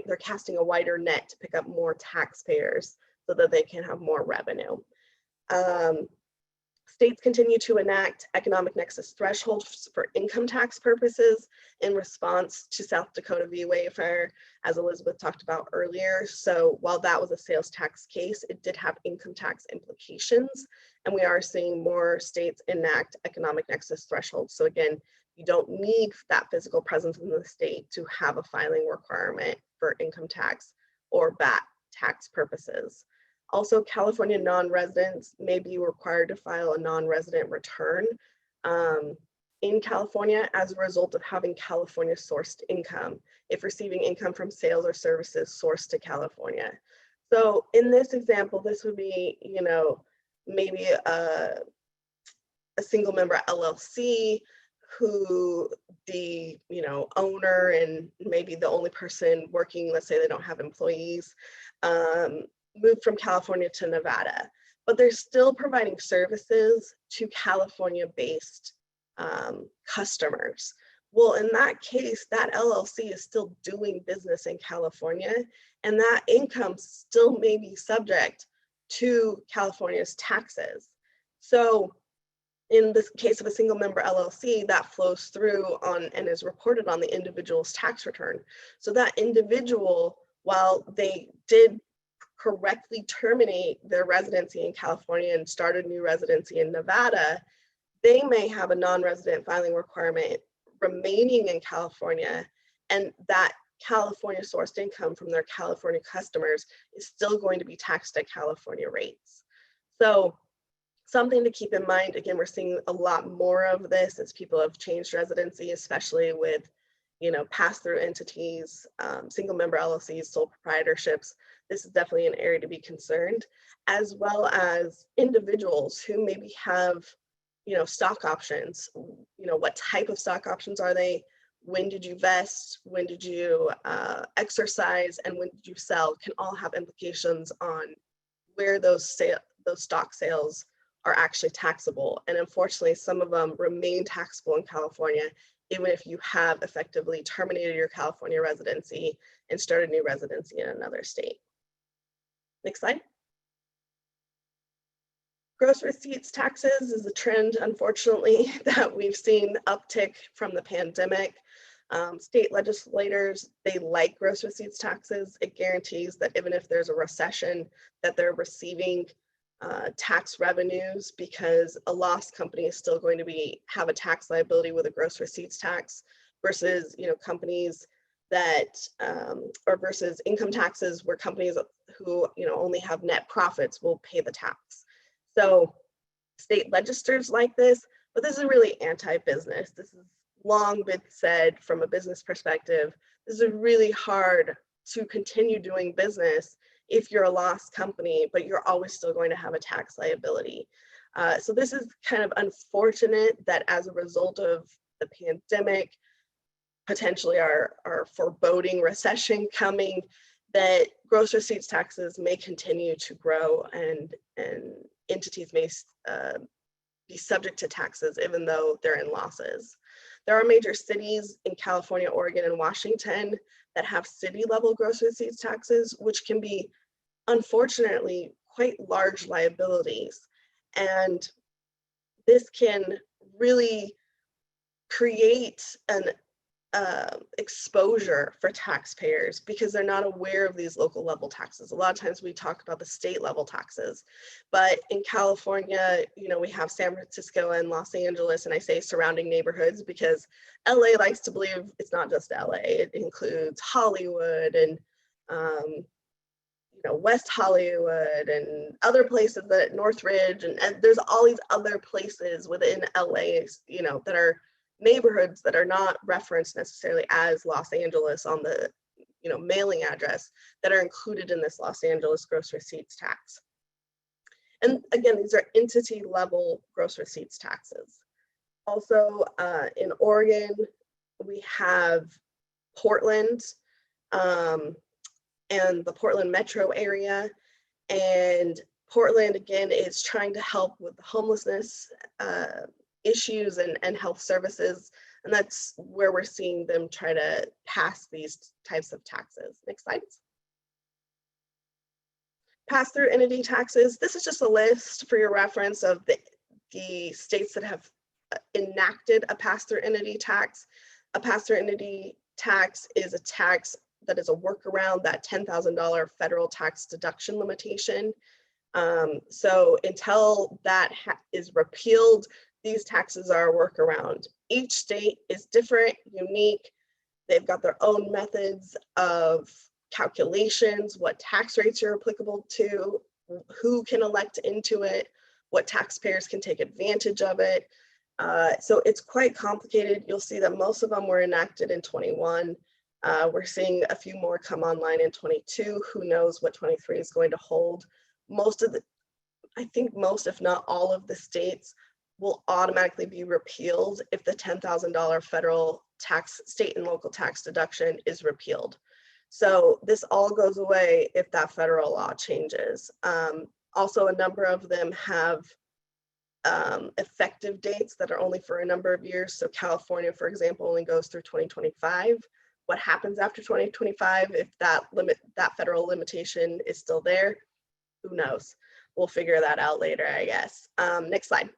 they're casting a wider net to pick up more taxpayers so that they can have more revenue. States continue to enact economic nexus thresholds for income tax purposes in response to South Dakota v. Wayfair, as Elizabeth talked about earlier. So while that was a sales tax case, it did have income tax implications, and we are seeing more states enact economic nexus thresholds. So again, you don't need that physical presence in the state to have a filing requirement for income tax or VAT tax purposes. Also, California non-residents may be required to file a non-resident return in California as a result of having California sourced income if receiving income from sales or services sourced to California. So in this example, this would be, you know, maybe a single member LLC who the, you know, owner and maybe the only person working, let's say they don't have employees, moved from California to Nevada, but they're still providing services to California-based customers. Well, in that case, that LLC is still doing business in California, and that income still may be subject to California's taxes. So in this case of a single member LLC, that flows through on and is reported on the individual's tax return. So that individual, while they did correctly terminate their residency in California and start a new residency in Nevada, they may have a non-resident filing requirement remaining in California, and that California sourced income from their California customers is still going to be taxed at California rates. So something to keep in mind. Again, we're seeing a lot more of this as people have changed residency, especially with, you know, pass-through entities, single member LLCs, sole proprietorships. This is definitely an area to be concerned, as well as individuals who maybe have, you know, stock options. You know, what type of stock options are they? When did you vest? When did you exercise? And when did you sell? Can all have implications on where those stock sales are actually taxable. And unfortunately, some of them remain taxable in California, even if you have effectively terminated your California residency and started a new residency in another state. Next slide. Gross receipts taxes is a trend, unfortunately, that we've seen uptick from the pandemic. State legislators, they like gross receipts taxes. It guarantees that even if there's a recession, that they're receiving tax revenues, because a lost company is still going to have a tax liability with a gross receipts tax versus, you know, companies that or versus income taxes where companies who, you know, only have net profits will pay the tax. So state legislators like this, but this is really anti-business. This has long been said from a business perspective. This is really hard to continue doing business if you're a lost company, but you're always still going to have a tax liability. So this is kind of unfortunate that as a result of the pandemic, potentially our foreboding recession coming, that gross receipts taxes may continue to grow and entities may be subject to taxes even though they're in losses. There are major cities in California, Oregon, and Washington that have city level gross receipts taxes, which can be, unfortunately, quite large liabilities. And this can really create an exposure for taxpayers because they're not aware of these local level taxes. A lot of times we talk about the state level taxes, but in California, you know, we have San Francisco and Los Angeles, and I say surrounding neighborhoods because LA likes to believe it's not just LA. It includes Hollywood and you know, West Hollywood and other places, that Northridge, and there's all these other places within LA, you know, that are neighborhoods that are not referenced necessarily as Los Angeles on the, you know, mailing address, that are included in this Los Angeles gross receipts tax. And again, these are entity level gross receipts taxes. Also in Oregon, we have Portland and the Portland metro area. And Portland, again, is trying to help with the homelessness issues and health services. And that's where we're seeing them try to pass these types of taxes. Next slide. Pass-through entity taxes. This is just a list for your reference of the states that have enacted a pass-through entity tax. A pass-through entity tax is a tax that is a workaround that $10,000 federal tax deduction limitation. So until that is repealed, these taxes are a workaround. Each state is different, unique. They've got their own methods of calculations, what tax rates are applicable to, who can elect into it, what taxpayers can take advantage of it. So it's quite complicated. You'll see that most of them were enacted in 21. We're seeing a few more come online in 22. Who knows what 23 is going to hold. I think most, if not all of the states will automatically be repealed if the $10,000 federal tax, state and local tax deduction is repealed. So this all goes away if that federal law changes. Also, a number of them have effective dates that are only for a number of years. So California, for example, only goes through 2025. What happens after 2025 if that federal limitation is still there? Who knows? We'll figure that out later, I guess. Next slide.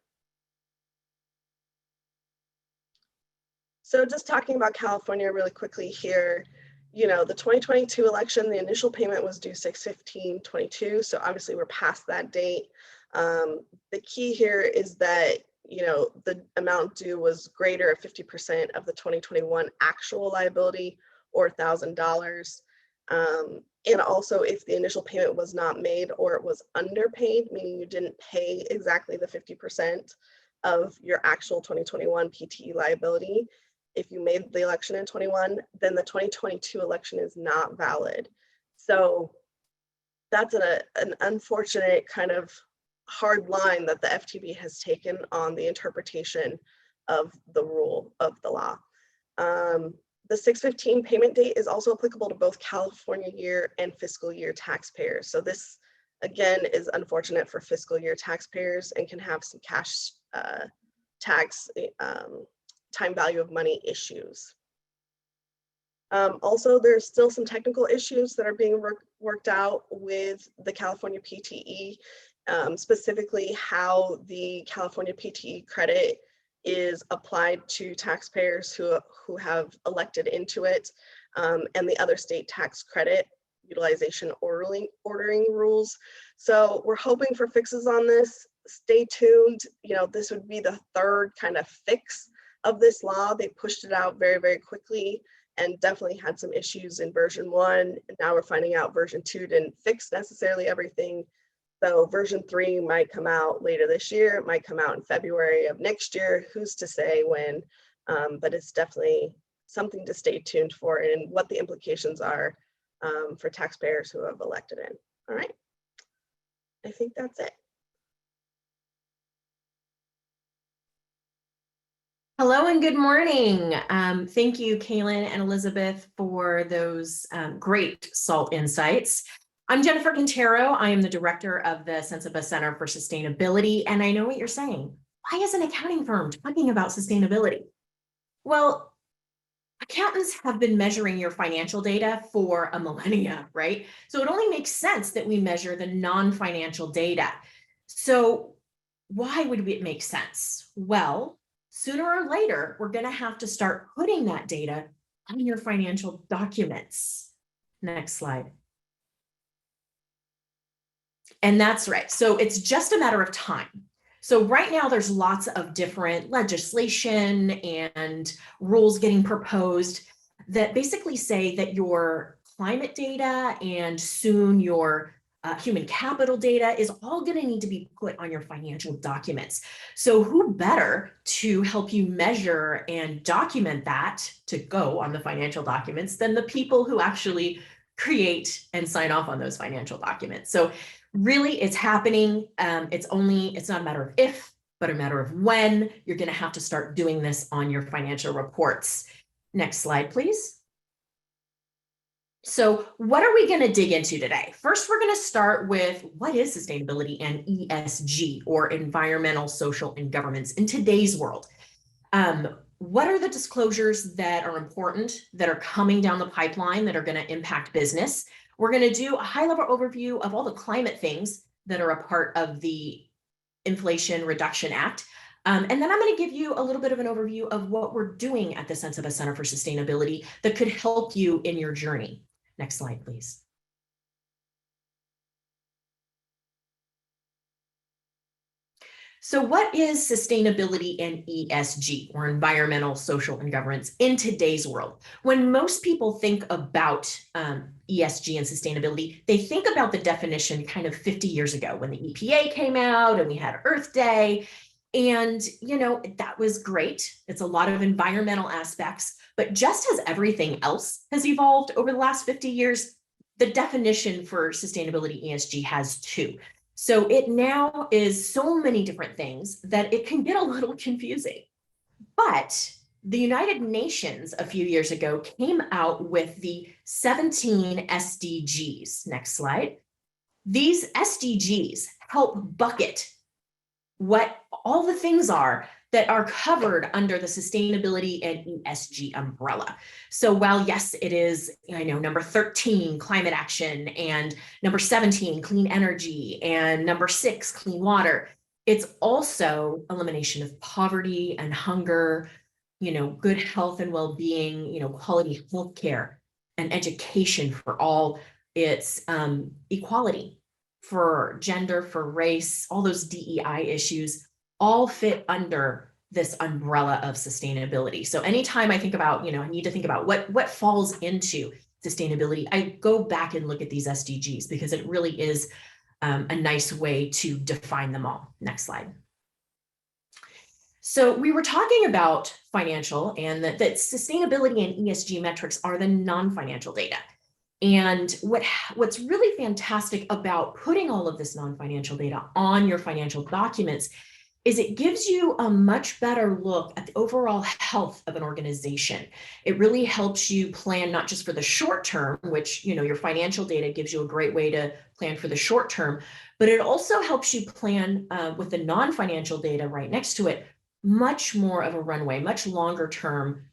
So just talking about California really quickly here, you know, the 2022 election, the initial payment was due 6/15/22. So obviously we're past that date. The key here is that, you know, the amount due was greater of 50% of the 2021 actual liability, or $1,000. And also if the initial payment was not made or it was underpaid, meaning you didn't pay exactly the 50% of your actual 2021 PTE liability, if you made the election in 21, then the 2022 election is not valid. So that's an unfortunate kind of hard line that the FTB has taken on the interpretation of the rule of the law. The 6/15 payment date is also applicable to both California year and fiscal year taxpayers. So this, again, is unfortunate for fiscal year taxpayers and can have some cash tax time value of money issues. Also, there's still some technical issues that are being worked out with the California PTE, specifically how the California PTE credit is applied to taxpayers who have elected into it, and the other state tax credit utilization ordering rules. So we're hoping for fixes on this. Stay tuned. You know, this would be the third kind of fix of this law. They pushed it out very, very quickly and definitely had some issues in version 1. And now we're finding out version 2 didn't fix necessarily everything. So version 3 might come out later this year. It might come out in February of next year. Who's to say when? But it's definitely something to stay tuned for and what the implications are for taxpayers who have elected in. All right. I think that's it. Hello and good morning. Thank you, Kaylin and Elizabeth, for those great SALT insights. I'm Jennifer Quintero. I am the director of the Sensiba Center for Sustainability, and I know what you're saying. why is an accounting firm talking about sustainability? Well, accountants have been measuring your financial data for a millennia, right? So it only makes sense that we measure the non-financial data. So why would it make sense? Well, sooner or later, we're going to have to start putting that data on your financial documents. Next slide. And that's right. So it's just a matter of time. So right now there's lots of different legislation and rules getting proposed that basically say that your climate data and soon your human capital data is all going to need to be put on your financial documents. So who better to help you measure and document that to go on the financial documents than the people who actually create and sign off on those financial documents. So really, it's happening. It's not a matter of if, but a matter of when you're going to have to start doing this on your financial reports. Next slide, please. So what are we going to dig into today? First, we're going to start with what is sustainability and ESG, or environmental, social, and governance in today's world. What are the disclosures that are important, that are coming down the pipeline, that are going to impact business? We're going to do a high-level overview of all the climate things that are a part of the Inflation Reduction Act. And then I'm going to give you a little bit of an overview of what we're doing at the Sensiba Center for Sustainability that could help you in your journey. Next slide, please. So what is sustainability and ESG, or environmental, social, and governance, in today's world? When most people think about ESG and sustainability, they think about the definition kind of 50 years ago when the EPA came out and we had Earth Day. And, you know, that was great. It's a lot of environmental aspects, but just as everything else has evolved over the last 50 years, the definition for sustainability ESG has too. So it now is so many different things that it can get a little confusing. But the United Nations a few years ago came out with the 17 SDGs. Next slide. These SDGs help bucket what all the things are that are covered under the sustainability and ESG umbrella. So while yes, it is, I know, number 13, climate action, and number 17, clean energy, and number 6, clean water, it's also elimination of poverty and hunger, you know, good health and well-being, you know, quality healthcare and education for all. It's equality for gender, for race, all those DEI issues all fit under this umbrella of sustainability. So anytime I think about, you know, I need to think about what falls into sustainability, I go back and look at these SDGs because it really is a nice way to define them all. Next slide. So we were talking about financial, and that sustainability and ESG metrics are the non-financial data. And what's really fantastic about putting all of this non-financial data on your financial documents is it gives you a much better look at the overall health of an organization. It really helps you plan not just for the short term, which, you know, your financial data gives you a great way to plan for the short term, but it also helps you plan with the non-financial data right next to it, much more of a runway, much longer term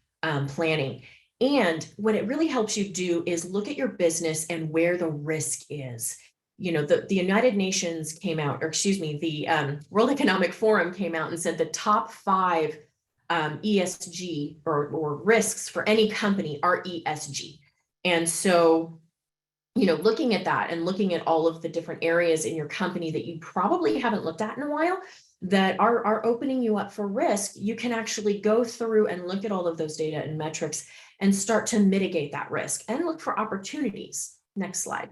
planning. And what it really helps you do is look at your business and where the risk is. You know, the United Nations came out, or excuse me, the World Economic Forum came out and said the top 5 ESG or risks for any company are ESG. And so, you know, looking at that and looking at all of the different areas in your company that you probably haven't looked at in a while that are opening you up for risk, you can actually go through and look at all of those data and metrics and start to mitigate that risk and look for opportunities. Next slide.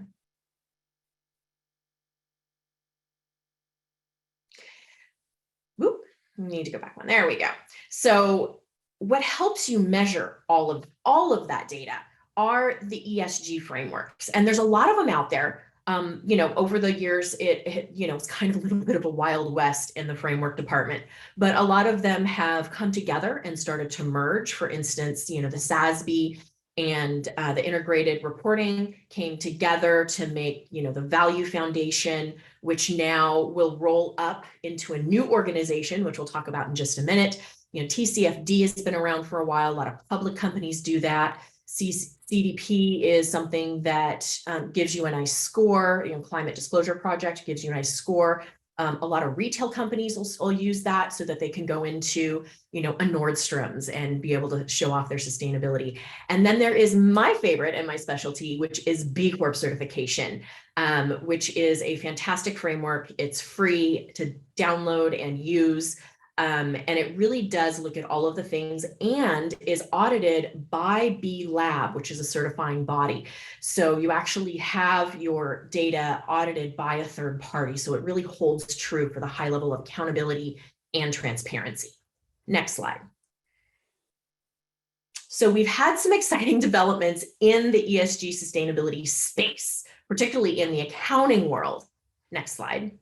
Whoop, need to go back one. There we go. So what helps you measure all of that data are the ESG frameworks. And there's a lot of them out there. You know, over the years, you know, it's kind of a little bit of a wild west in the framework department, but a lot of them have come together and started to merge. For instance, you know, the SASB and the integrated reporting came together to make, the value foundation, which now will roll up into a new organization, which we'll talk about in just a minute. TCFD has been around for a while. A lot of public companies do that. CDP is something that gives you a nice score. Climate Disclosure Project gives you a nice score. A lot of retail companies will use that so that they can go into, a Nordstrom's and be able to show off their sustainability. And then there is my favorite and my specialty, which is B Corp certification, which is a fantastic framework. It's free to download and use. And it really does look at all of the things and is audited by B Lab, which is a certifying body. So you actually have your data audited by a third party. So it really holds true for the high level of accountability and transparency. Next slide. So we've had some exciting developments in the ESG sustainability space, particularly in the accounting world. Next slide.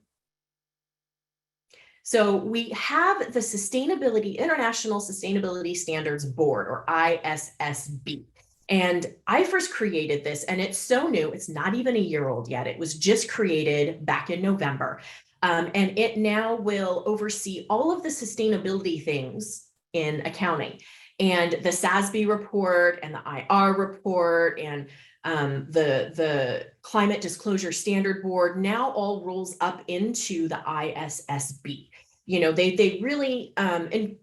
So we have the International Sustainability Standards Board, or ISSB. And I first created this, and it's so new, it's not even a year old yet. It was just created back in November. And it now will oversee all of the sustainability things in accounting. And the SASB report and the IR report and the Climate Disclosure Standard Board now all rolls up into the ISSB. They really, and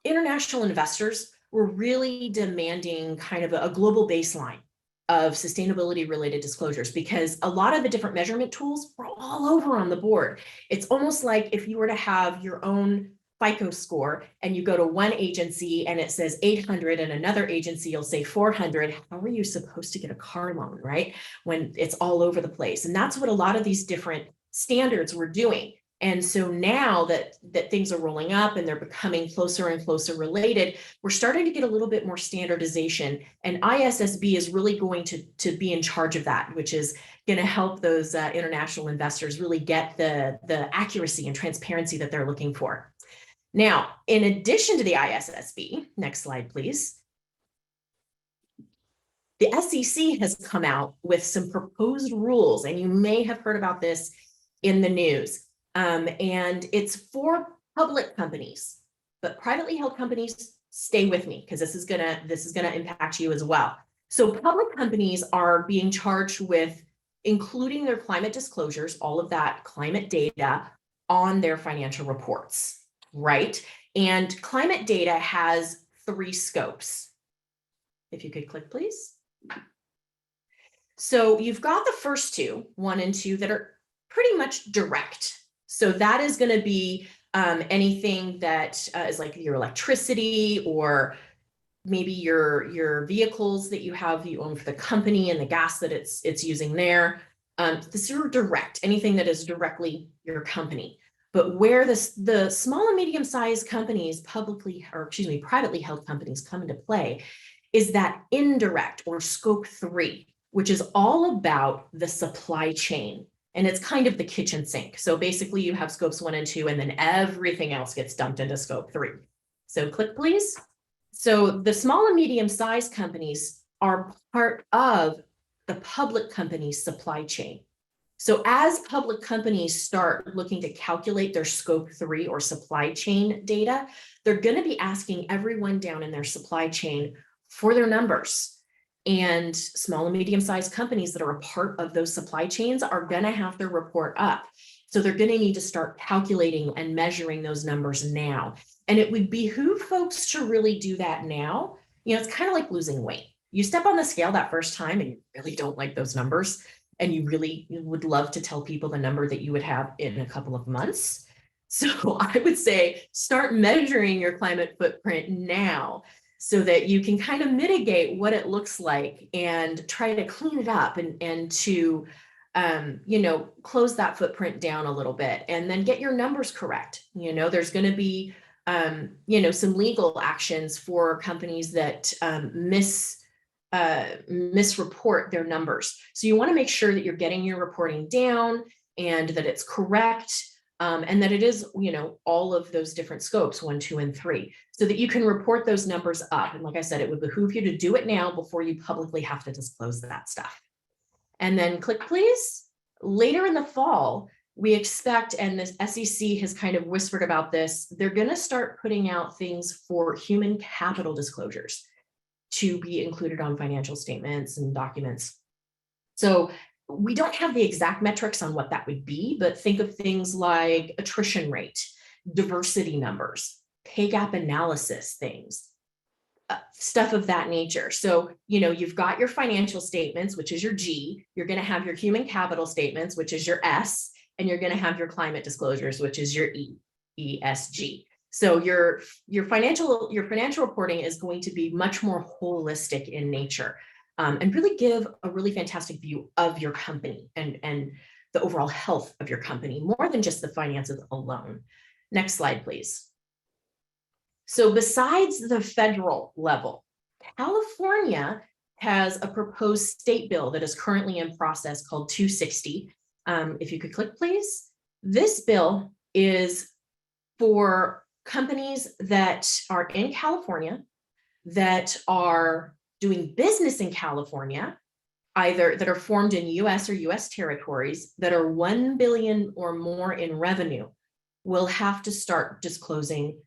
international investors were really demanding kind of a global baseline of sustainability related disclosures, because a lot of the different measurement tools were all over on the board. It's almost like if you were to have your own FICO score and you go to one agency and it says 800 and another agency will say 400, how are you supposed to get a car loan, right? When it's all over the place. And that's what a lot of these different standards were doing. And so now that things are rolling up and they're becoming closer and closer related, we're starting to get a little bit more standardization. And ISSB is really going to be in charge of that, which is going to help those international investors really get the accuracy and transparency that they're looking for. Now, in addition to the ISSB, next slide, please. The SEC has come out with some proposed rules, and you may have heard about this in the news. And it's for public companies, but privately held companies, stay with me because this is gonna impact you as well. So public companies are being charged with including their climate disclosures, all of that climate data on their financial reports, right? And climate data has 3 scopes. If you could click, please. So you've got the first 2, 1 and 2, that are pretty much direct. So that is going to be anything that is like your electricity, or maybe your vehicles that you own for the company and the gas that it's using there. This is direct, anything that is directly your company. But where the small and medium-sized companies, privately held companies come into play is that indirect, or scope 3, which is all about the supply chain. And it's kind of the kitchen sink. So basically you have scopes 1 and 2, and then everything else gets dumped into scope 3. So click, please. So the small and medium-sized companies are part of the public company's supply chain. So as public companies start looking to calculate their scope 3 or supply chain data, they're going to be asking everyone down in their supply chain for their numbers. And small and medium-sized companies that are a part of those supply chains are going to have their report up. So they're going to need to start calculating and measuring those numbers now. And it would behoove folks to really do that now. It's kind of like losing weight. You step on the scale that first time and you really don't like those numbers, and you really would love to tell people the number that you would have in a couple of months. So I would say start measuring your climate footprint now, so that you can kind of mitigate what it looks like and try to clean it up and to, close that footprint down a little bit, and then get your numbers correct. There's going to be, some legal actions for companies that misreport their numbers. So you want to make sure that you're getting your reporting down and that it's correct. And that it is, all of those different scopes, 1, 2, and 3, so that you can report those numbers up. And like I said, it would behoove you to do it now before you publicly have to disclose that stuff. And then click please. Later in the fall, we expect, and the SEC has kind of whispered about this, they're going to start putting out things for human capital disclosures to be included on financial statements and documents. So we don't have the exact metrics on what that would be, but think of things like attrition rate, diversity numbers, pay gap analysis things, stuff of that nature. So, you've got your financial statements, which is your G, you're going to have your human capital statements, which is your S, and you're going to have your climate disclosures, which is your E, ESG. So your financial reporting is going to be much more holistic in nature, and really give a really fantastic view of your company and the overall health of your company, more than just the finances alone. Next slide, please. So besides the federal level, California has a proposed state bill that is currently in process called 260. If you could click, please. This bill is for companies that are in California, that are doing business in California, either that are formed in US or US territories, that are 1 billion or more in revenue, will have to start disclosing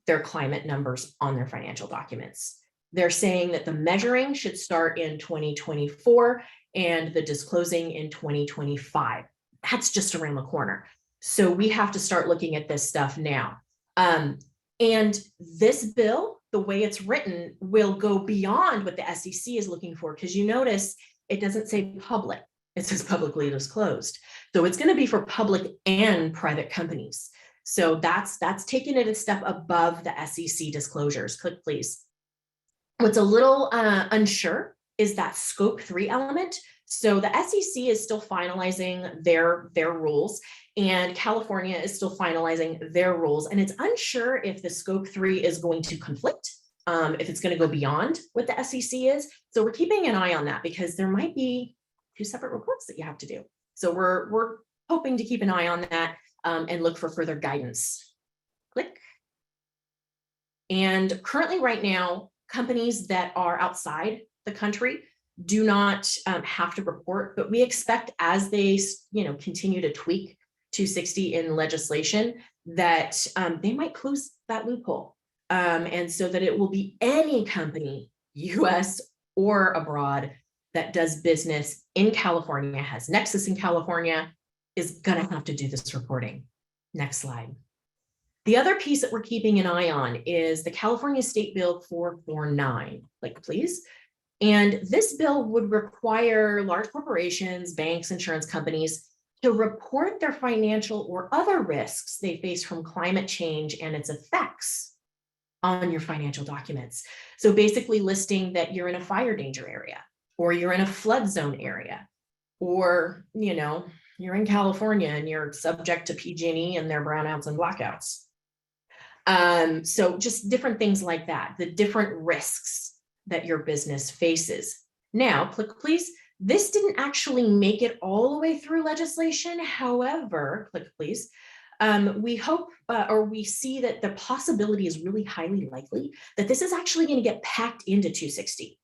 their climate numbers on their financial documents. They're saying that the measuring should start in 2024 and the disclosing in 2025. That's just around the corner. So we have to start looking at this stuff now. And this bill, the way it's written, will go beyond what the SEC is looking for, because you notice it doesn't say public, it says publicly disclosed. So it's going to be for public and private companies. So that's taking it a step above the SEC disclosures. Click, please. What's a little unsure is that scope 3 element. So the SEC is still finalizing their rules, and California is still finalizing their rules. And it's unsure if the scope 3 is going to conflict, if it's going to go beyond what the SEC is. So we're keeping an eye on that, because there might be 2 separate reports that you have to do. So we're hoping to keep an eye on that and look for further guidance. Click. And currently right now, companies that are outside the country do not have to report, but we expect as they continue to tweak 260 in legislation that they might close that loophole. And so that it will be any company, US or abroad, that does business in California, has nexus in California, is going to have to do this reporting. Next slide. The other piece that we're keeping an eye on is the California State Bill 449. Click, please. And this bill would require large corporations, banks, insurance companies to report their financial or other risks they face from climate change and its effects on your financial documents. So basically listing that you're in a fire danger area, or you're in a flood zone area, or, you're in California and you're subject to PG&E and their brownouts and blackouts. So just different things like that, the different risks that your business faces. Now, click, please. This didn't actually make it all the way through legislation. However, click, please. We hope or we see that the possibility is really highly likely that this is actually going to get packed into 260.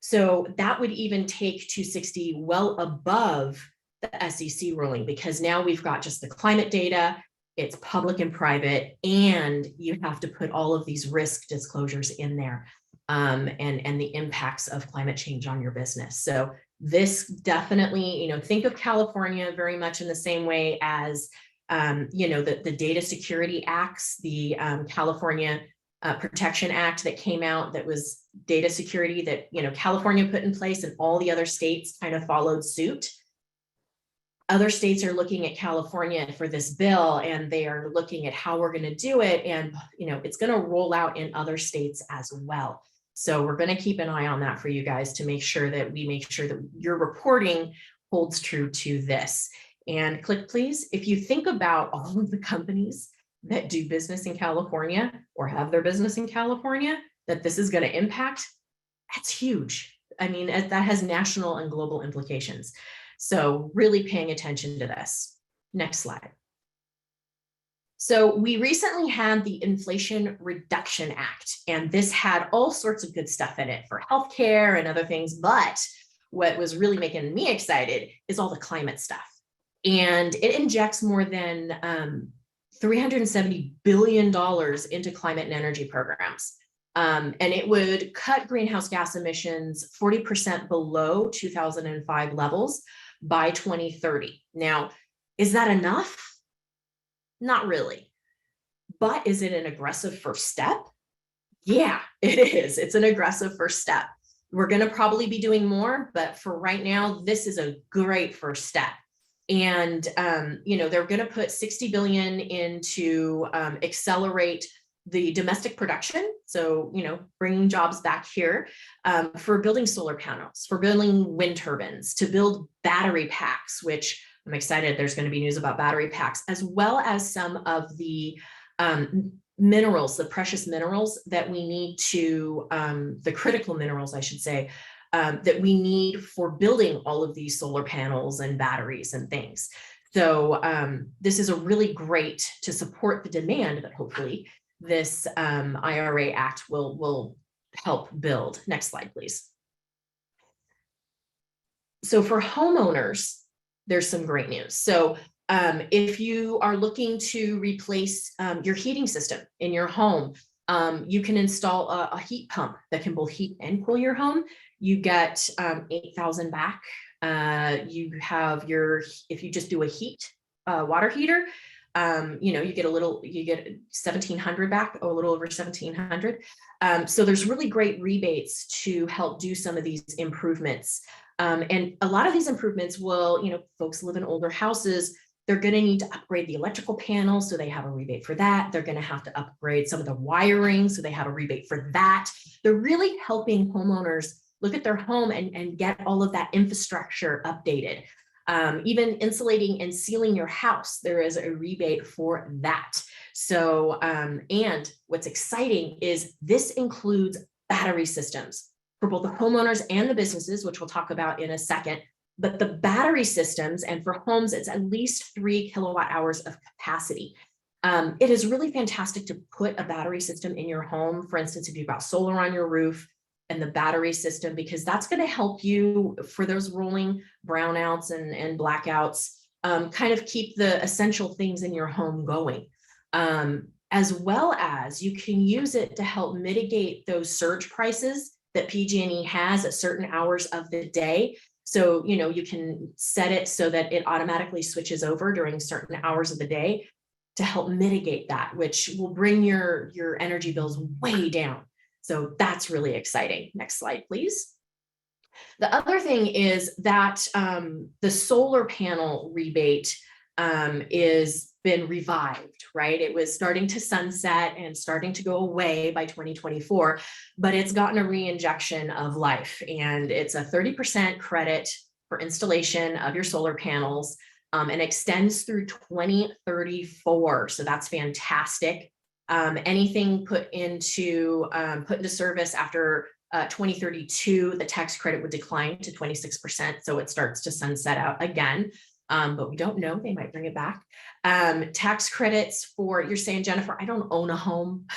So that would even take 260 well above the SEC ruling, because now we've got just the climate data, it's public and private, and you have to put all of these risk disclosures in there, and the impacts of climate change on your business. So this definitely, think of California very much in the same way as, the Data Security Acts, the California Protection Act that came out, that was data security that, California put in place, and all the other states kind of followed suit. Other states are looking at California for this bill, and they are looking at how we're going to do it. And, it's going to roll out in other states as well. So we're going to keep an eye on that for you guys to make sure that your reporting holds true to this. And click, please. If you think about all of the companies that do business in California or have their business in California that this is going to impact, that's huge. I mean, that has national and global implications. So really paying attention to this. Next slide. So we recently had the Inflation Reduction Act, and this had all sorts of good stuff in it for healthcare and other things. But what was really making me excited is all the climate stuff. And it injects more than $370 billion into climate and energy programs. And it would cut greenhouse gas emissions 40% below 2005 levels by 2030. Now, is that enough? Not really. But is it an aggressive first step? Yeah, it is. It's an aggressive first step. We're going to probably be doing more, but for right now, this is a great first step. And, they're going to put $60 billion into accelerate the domestic production. So, bringing jobs back here for building solar panels, for building wind turbines, to build battery packs, which I'm excited there's going to be news about battery packs, as well as some of the minerals, the precious minerals that we need to, the critical minerals, I should say, that we need for building all of these solar panels and batteries and things. So this is a really great to support the demand that hopefully this IRA Act will help build. Next slide, please. So for homeowners, there's some great news. So if you are looking to replace your heating system in your home, you can install a heat pump that can both heat and cool your home. You get $8,000 back. You have if you just do a water heater, you get $1,700 back, a little over $1,700. So there's really great rebates to help do some of these improvements. And a lot of these improvements will, folks live in older houses, they're going to need to upgrade the electrical panels, so they have a rebate for that. They're going to have to upgrade some of the wiring, so they have a rebate for that. They're really helping homeowners look at their home and get all of that infrastructure updated. Even insulating and sealing your house, there is a rebate for that. So, and what's exciting is this includes battery systems for both the homeowners and the businesses, which we'll talk about in a second. But the battery systems, and for homes, it's at least 3 kilowatt hours of capacity. It is really fantastic to put a battery system in your home. For instance, if you've got solar on your roof and the battery system, because that's going to help you for those rolling brownouts and blackouts, kind of keep the essential things in your home going. As well as you can use it to help mitigate those surge prices that PG&E has at certain hours of the day. So, you can set it so that it automatically switches over during certain hours of the day to help mitigate that, which will bring your energy bills way down. So that's really exciting. Next slide, please. The other thing is that the solar panel rebate is been revived, right? It was starting to sunset and starting to go away by 2024, but it's gotten a re-injection of life, and it's a 30% credit for installation of your solar panels, and extends through 2034. So that's fantastic. Anything put into service after 2032, the tax credit would decline to 26%. So it starts to sunset out again. But we don't know, they might bring it back. Tax credits for, you're saying, Jennifer, I don't own a home.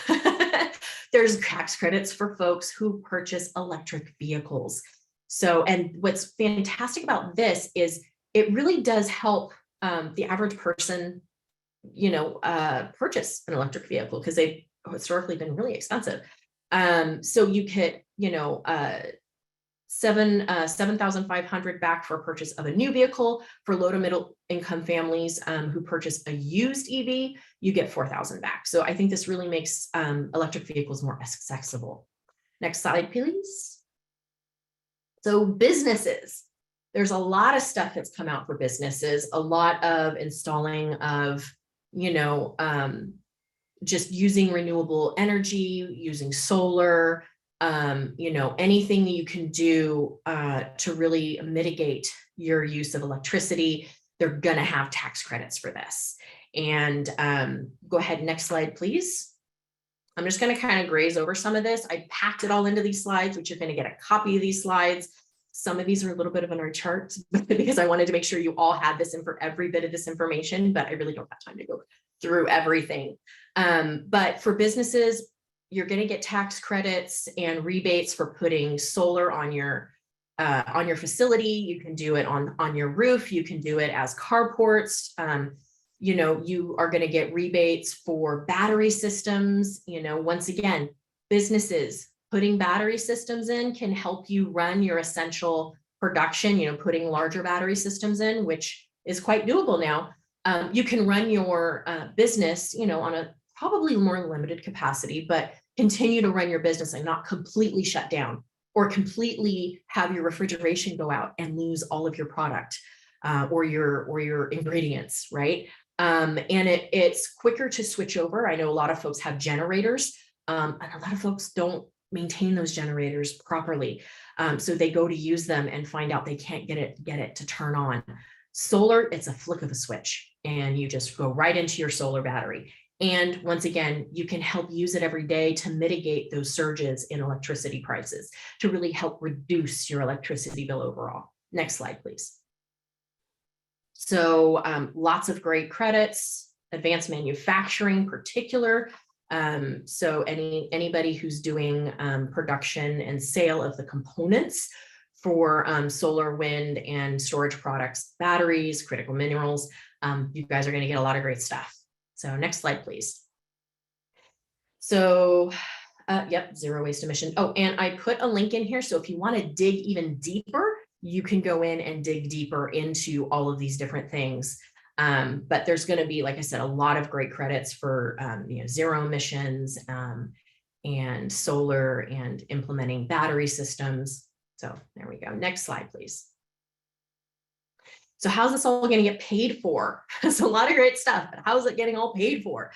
There's tax credits for folks who purchase electric vehicles. So, and what's fantastic about this is it really does help the average person, purchase an electric vehicle, because they've historically been really expensive. So you could, $7,500 back for purchase of a new vehicle. For low to middle income families who purchase a used EV, you get $4,000 back. So I think this really makes electric vehicles more accessible. Next slide, please. So businesses, there's a lot of stuff that's come out for businesses, a lot of installing of, just using renewable energy, using solar, anything that you can do to really mitigate your use of electricity. They're going to have tax credits for this. And go ahead, next slide, please. I'm just going to kind of graze over some of this. I packed it all into these slides, which you're going to get a copy of these slides. Some of these are a little bit of an art chart because I wanted to make sure you all had this for every bit of this information, but I really don't have time to go through everything. But for businesses, you're going to get tax credits and rebates for putting solar on your facility. You can do it on your roof. You can do it as carports. You know, you are going to get rebates for battery systems. You know, once again, businesses putting battery systems in can help you run your essential production, you know, putting larger battery systems in, which is quite doable now. You can run your business, you know, on a probably more limited capacity, but continue to run your business and not completely shut down or completely have your refrigeration go out and lose all of your product or your ingredients, right? And it's quicker to switch over. I know a lot of folks have generators, and a lot of folks don't maintain those generators properly. So they go to use them and find out they can't get it to turn on. Solar, it's a flick of a switch and you just go right into your solar battery. And once again, you can help use it every day to mitigate those surges in electricity prices to really help reduce your electricity bill overall. Next slide, please. So lots of great credits, advanced manufacturing particular. So anybody who's doing production and sale of the components for solar, wind, and storage products, batteries, critical minerals, you guys are going to get a lot of great stuff. So next slide, please. So, yep, zero waste emission. Oh, and I put a link in here. So if you want to dig even deeper, you can go in and dig deeper into all of these different things. But there's going to be, like I said, a lot of great credits for you know, zero emissions and solar and implementing battery systems. So there we go. Next slide, please. So how's this all going to get paid for? So a lot of great stuff, but how's it getting all paid for?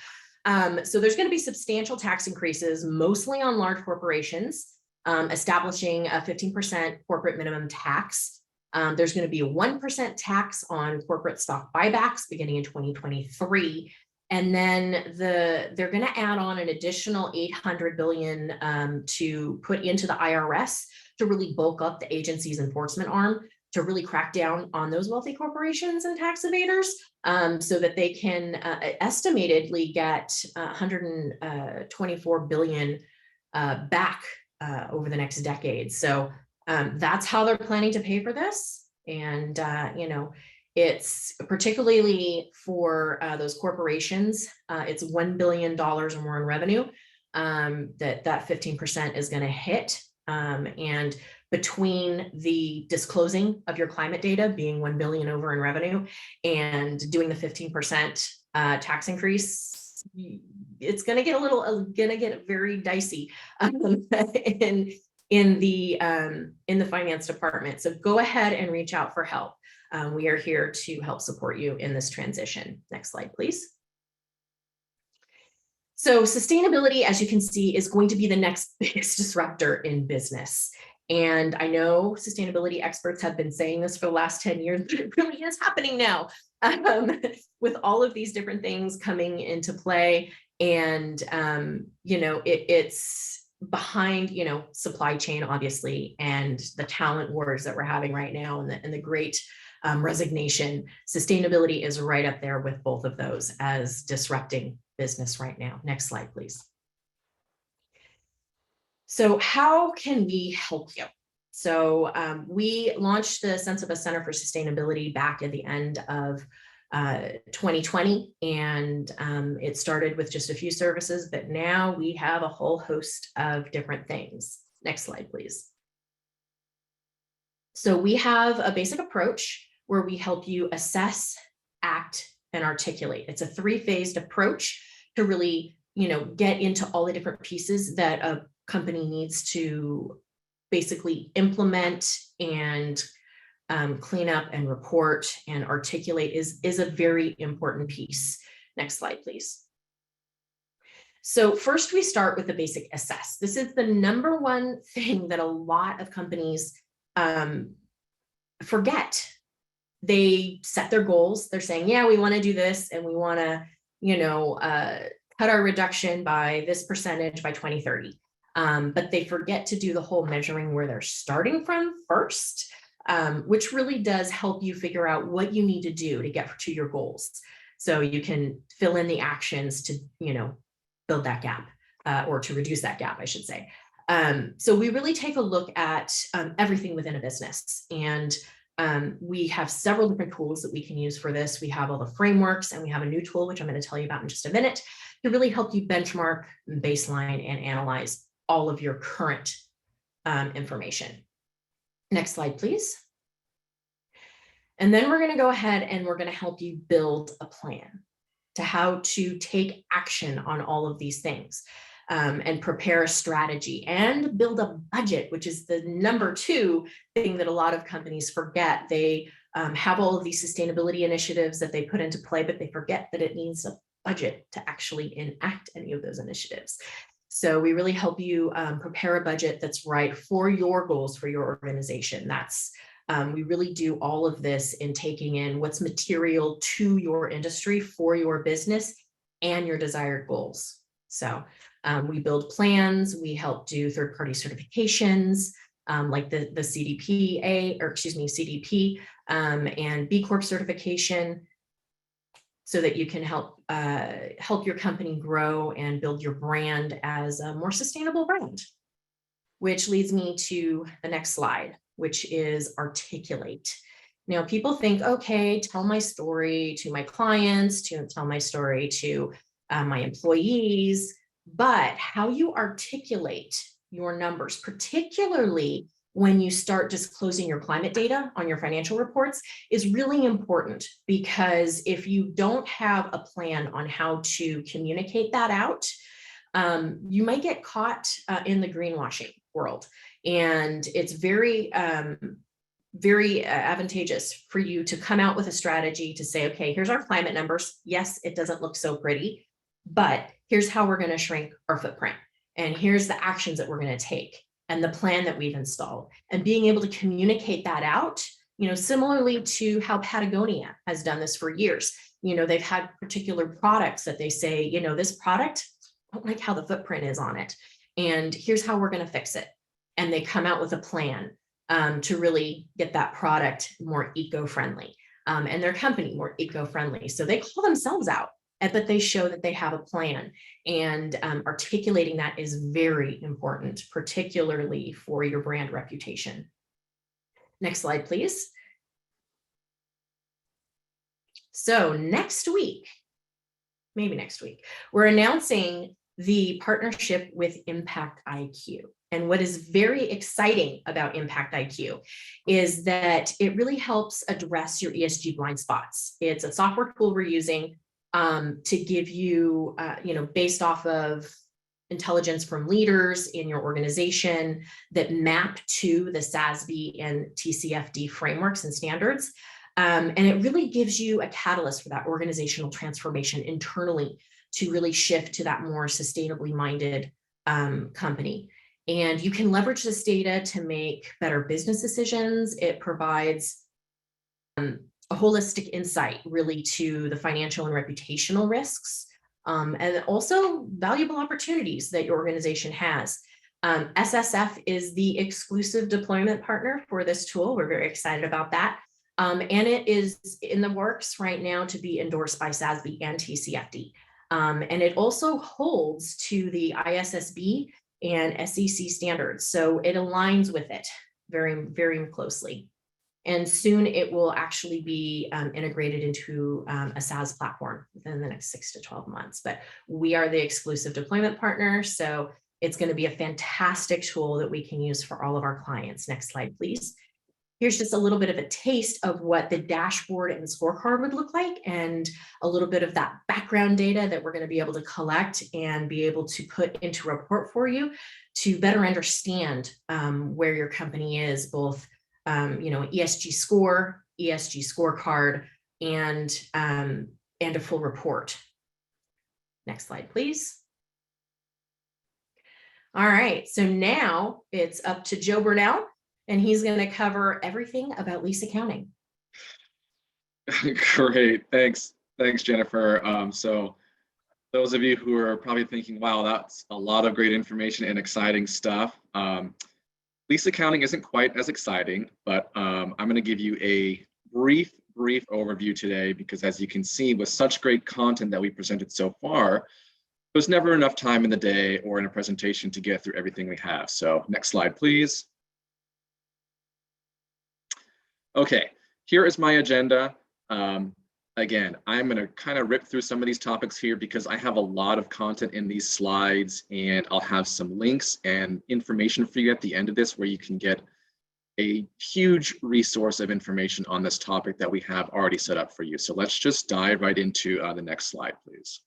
So there's going to be substantial tax increases, mostly on large corporations, establishing a 15% corporate minimum tax. There's going to be a 1% tax on corporate stock buybacks beginning in 2023. And then they're going to add on an additional $800 billion to put into the IRS to really bulk up the agency's enforcement arm, to really crack down on those wealthy corporations and tax evaders, so that they can estimatedly get 124 billion back over the next decade. So that's how they're planning to pay for this. And you know, it's particularly for those corporations, it's $1 billion or more in revenue that 15% is going to hit. And between the disclosing of your climate data being 1 billion over in revenue and doing the 15% tax increase, it's going to get very dicey in the finance department. So go ahead and reach out for help. We are here to help support you in this transition. Next slide, please. So sustainability, as you can see, is going to be the next biggest disruptor in business. And I know sustainability experts have been saying this for the last 10 years, but it really is happening now with all of these different things coming into play. And, you know, it's behind, you know, supply chain, obviously, and the talent wars that we're having right now and the great resignation. Sustainability is right up there with both of those as disrupting business right now. Next slide, please. So how can we help you? So we launched the Sensiba Center for Sustainability back at the end of 2020, and it started with just a few services, but now we have a whole host of different things. Next slide, please. So we have a basic approach where we help you assess, act, and articulate. It's a three-phased approach to really, you know, get into all the different pieces that a company needs to basically implement and clean up and report and articulate is a very important piece. Next slide, please. So first we start with the basic assess. This is the number one thing that a lot of companies forget. They set their goals. They're saying, yeah, we want to do this and we want to, you know, cut our reduction by this percentage by 2030. But they forget to do the whole measuring where they're starting from first, which really does help you figure out what you need to do to get to your goals. So you can fill in the actions to, build that gap or to reduce that gap, I should say. So we really take a look at everything within a business, and we have several different tools that we can use for this. We have all the frameworks, and we have a new tool, which I'm going to tell you about in just a minute, to really help you benchmark, baseline, and analyze all of your current information. Next slide, please. And then we're going to go ahead and we're going to help you build a plan to how to take action on all of these things. And prepare a strategy and build a budget, which is the number 2 thing that a lot of companies forget. They have all of these sustainability initiatives that they put into play, but they forget that it needs a budget to actually enact any of those initiatives. So we really help you prepare a budget that's right for your goals for your organization. We really do all of this in taking in what's material to your industry for your business and your desired goals. So we build plans, we help do third-party certifications, like the CDP and B Corp certification, so that you can help your company grow and build your brand as a more sustainable brand. Which leads me to the next slide, which is articulate. Now, people think, okay, tell my story to my clients, to tell my story to my employees. But how you articulate your numbers, particularly when you start disclosing your climate data on your financial reports, is really important, because if you don't have a plan on how to communicate that out, you might get caught in the greenwashing world. And it's very advantageous for you to come out with a strategy to say, okay, here's our climate numbers. Yes, it doesn't look so pretty, but here's how we're going to shrink our footprint. And here's the actions that we're going to take and the plan that we've installed. And being able to communicate that out, similarly to how Patagonia has done this for years. They've had particular products that they say, this product, I don't like how the footprint is on it. And here's how we're going to fix it. And they come out with a plan to really get that product more eco-friendly and their company more eco-friendly. So they call themselves out, but they show that they have a plan, and articulating that is very important, particularly for your brand reputation. Next slide, please. So maybe next week, we're announcing the partnership with Impact IQ. And what is very exciting about Impact IQ is that it really helps address your ESG blind spots. It's a software tool we're using to give you, based off of intelligence from leaders in your organization that map to the SASB and TCFD frameworks and standards. And it really gives you a catalyst for that organizational transformation internally to really shift to that more sustainably minded company. And you can leverage this data to make better business decisions. It provides a holistic insight really to the financial and reputational risks, and also valuable opportunities that your organization has. SSF is the exclusive deployment partner for this tool. We're very excited about that. And it is in the works right now to be endorsed by SASB and TCFD. And it also holds to the ISSB and SEC standards. So it aligns with it very, very closely. And soon it will actually be integrated into a SaaS platform within the next 6 to 12 months. But we are the exclusive deployment partner. So it's going to be a fantastic tool that we can use for all of our clients. Next slide, please. Here's just a little bit of a taste of what the dashboard and scorecard would look like, and a little bit of that background data that we're going to be able to collect and be able to put into a report for you to better understand where your company is, both ESG score, ESG scorecard, and a full report. Next slide, please. All right, so now it's up to Joe Burnell, and he's going to cover everything about lease accounting. Great, thanks, Jennifer. So those of you who are probably thinking, wow, that's a lot of great information and exciting stuff. Lease accounting isn't quite as exciting, but I'm going to give you a brief brief overview today because, as you can see, with such great content that we presented so far, there's never enough time in the day or in a presentation to get through everything we have. So next slide, please. Okay, here is my agenda. Again, I'm going to kind of rip through some of these topics here because I have a lot of content in these slides, and I'll have some links and information for you at the end of this where you can get a huge resource of information on this topic that we have already set up for you. So let's just dive right into the next slide, please.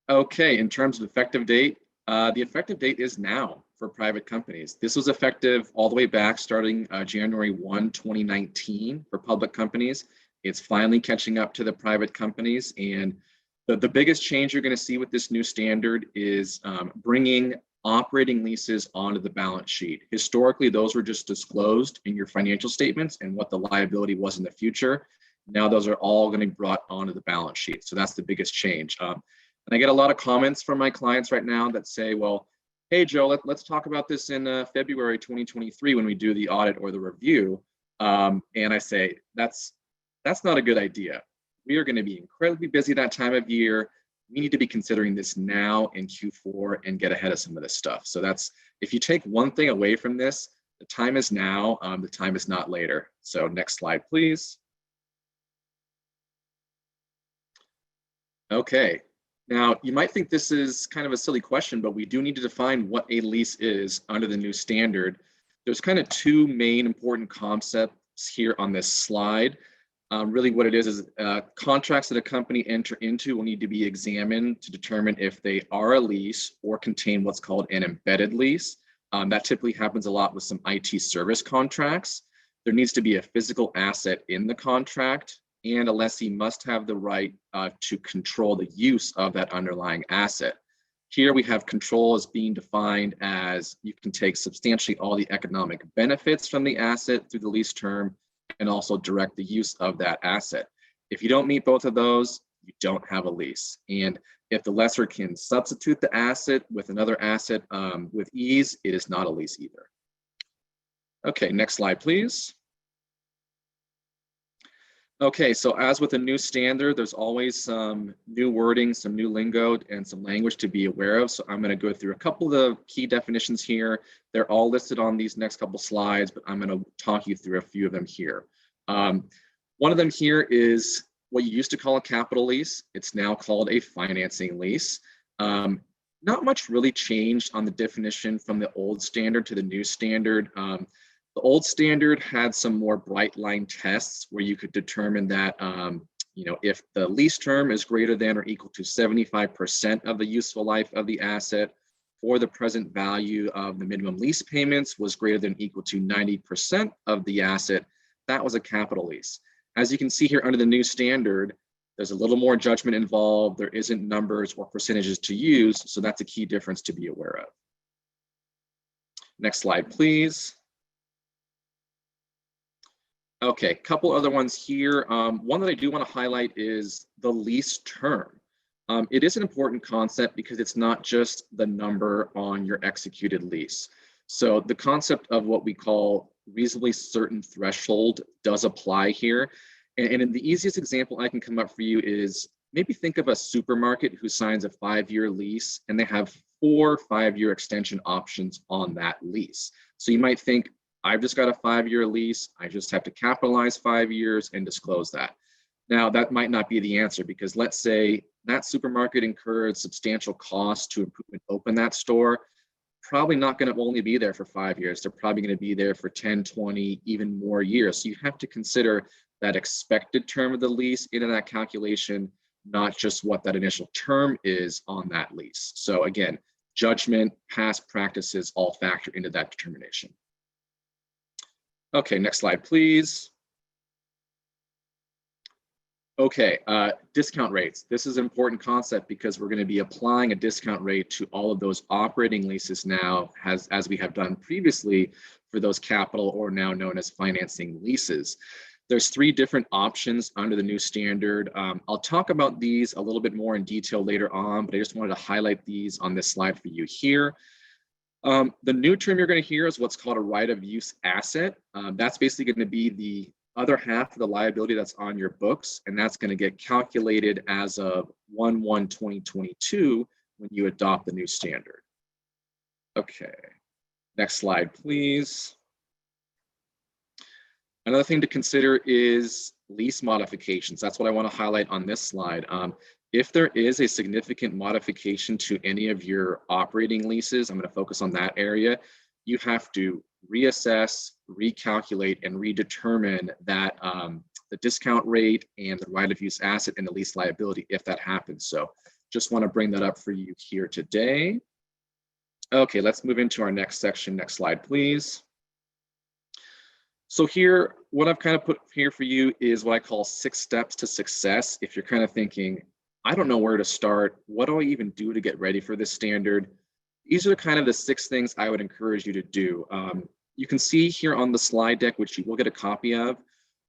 Okay, in terms of effective date, the effective date is now for private companies. This was effective all the way back starting January 1, 2019 for public companies. It's finally catching up to the private companies. And the biggest change you're going to see with this new standard is bringing operating leases onto the balance sheet. Historically, those were just disclosed in your financial statements and what the liability was in the future. Now those are all going to be brought onto the balance sheet. So that's the biggest change. And I get a lot of comments from my clients right now that say, well, hey, Joe, let's talk about this in February 2023 when we do the audit or the review. And I say, that's not a good idea. We are going to be incredibly busy that time of year. We need to be considering this now in Q4 and get ahead of some of this stuff. So that's, if you take one thing away from this, the time is now, the time is not later. So next slide, please. Okay. Now, you might think this is kind of a silly question, but we do need to define what a lease is under the new standard. There's kind of two main important concepts here on this slide. Really what it is contracts that a company enter into will need to be examined to determine if they are a lease or contain what's called an embedded lease. That typically happens a lot with some IT service contracts. There needs to be a physical asset in the contract, and a lessee must have the right to control the use of that underlying asset. Here we have control as being defined as you can take substantially all the economic benefits from the asset through the lease term and also direct the use of that asset. If you don't meet both of those, you don't have a lease. And if the lessor can substitute the asset with another asset with ease, it is not a lease either. Okay, next slide, please. Okay, so as with a new standard, there's always some new wording, some new lingo, and some language to be aware of. So I'm going to go through a couple of the key definitions here. They're all listed on these next couple slides, but I'm going to talk you through a few of them here. One of them here is what you used to call a capital lease. It's now called a financing lease. Not much really changed on the definition from the old standard to the new standard. The old standard had some more bright line tests where you could determine that, if the lease term is greater than or equal to 75% of the useful life of the asset, or the present value of the minimum lease payments was greater than or equal to 90% of the asset, that was a capital lease. As you can see here under the new standard, there's a little more judgment involved. There isn't numbers or percentages to use, so that's a key difference to be aware of. Next slide, please. Okay, couple other ones here. One that I do want to highlight is the lease term. It is an important concept because it's not just the number on your executed lease. So the concept of what we call reasonably certain threshold does apply here. And the easiest example I can come up for you is maybe think of a supermarket who signs a 5-year lease and they have 4 5-year extension options on that lease. So you might think, I've just got a 5-year lease. I just have to capitalize 5 years and disclose that. Now, that might not be the answer because let's say that supermarket incurred substantial costs to improve and open that store. Probably not going to only be there for 5 years. They're probably going to be there for 10, 20, even more years. So you have to consider that expected term of the lease into that calculation, not just what that initial term is on that lease. So again, judgment, past practices all factor into that determination. Okay, next slide, please. Okay, discount rates. This is an important concept because we're going to be applying a discount rate to all of those operating leases now, as we have done previously for those capital or now known as financing leases. There's 3 different options under the new standard. I'll talk about these a little bit more in detail later on, but I just wanted to highlight these on this slide for you here. The new term you're going to hear is what's called a right of use asset. That's basically going to be the other half of the liability that's on your books, and that's going to get calculated as of 1/1/2022 when you adopt the new standard. Okay, next slide, please. Another thing to consider is lease modifications. That's what I want to highlight on this slide. If there is a significant modification to any of your operating leases, I'm going to focus on that area, you have to reassess, recalculate, and redetermine that the discount rate and the right of use asset and the lease liability if that happens. So just want to bring that up for you here today. Okay, let's move into our next section. Next slide, please. So here, what I've kind of put here for you is what I call 6 steps to success. If you're kind of thinking, I don't know where to start, what do I even do to get ready for this standard? These are kind of the 6 things I would encourage you to do. You can see here on the slide deck, which you will get a copy of,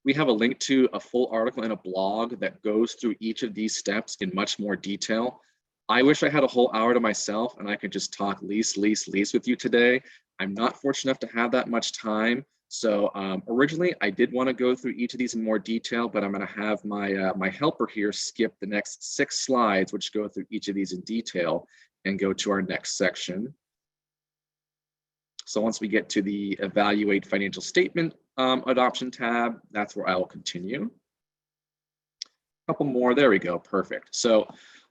we have a link to a full article and a blog that goes through each of these steps in much more detail. I wish I had a whole hour to myself and I could just talk lease with you today. I'm not fortunate enough to have that much time. So originally I did want to go through each of these in more detail, but I'm going to have my my helper here skip the next 6 slides, which go through each of these in detail, and go to our next section. So once we get to the evaluate financial statement adoption tab, that's where I will continue. A couple more, there we go, perfect. So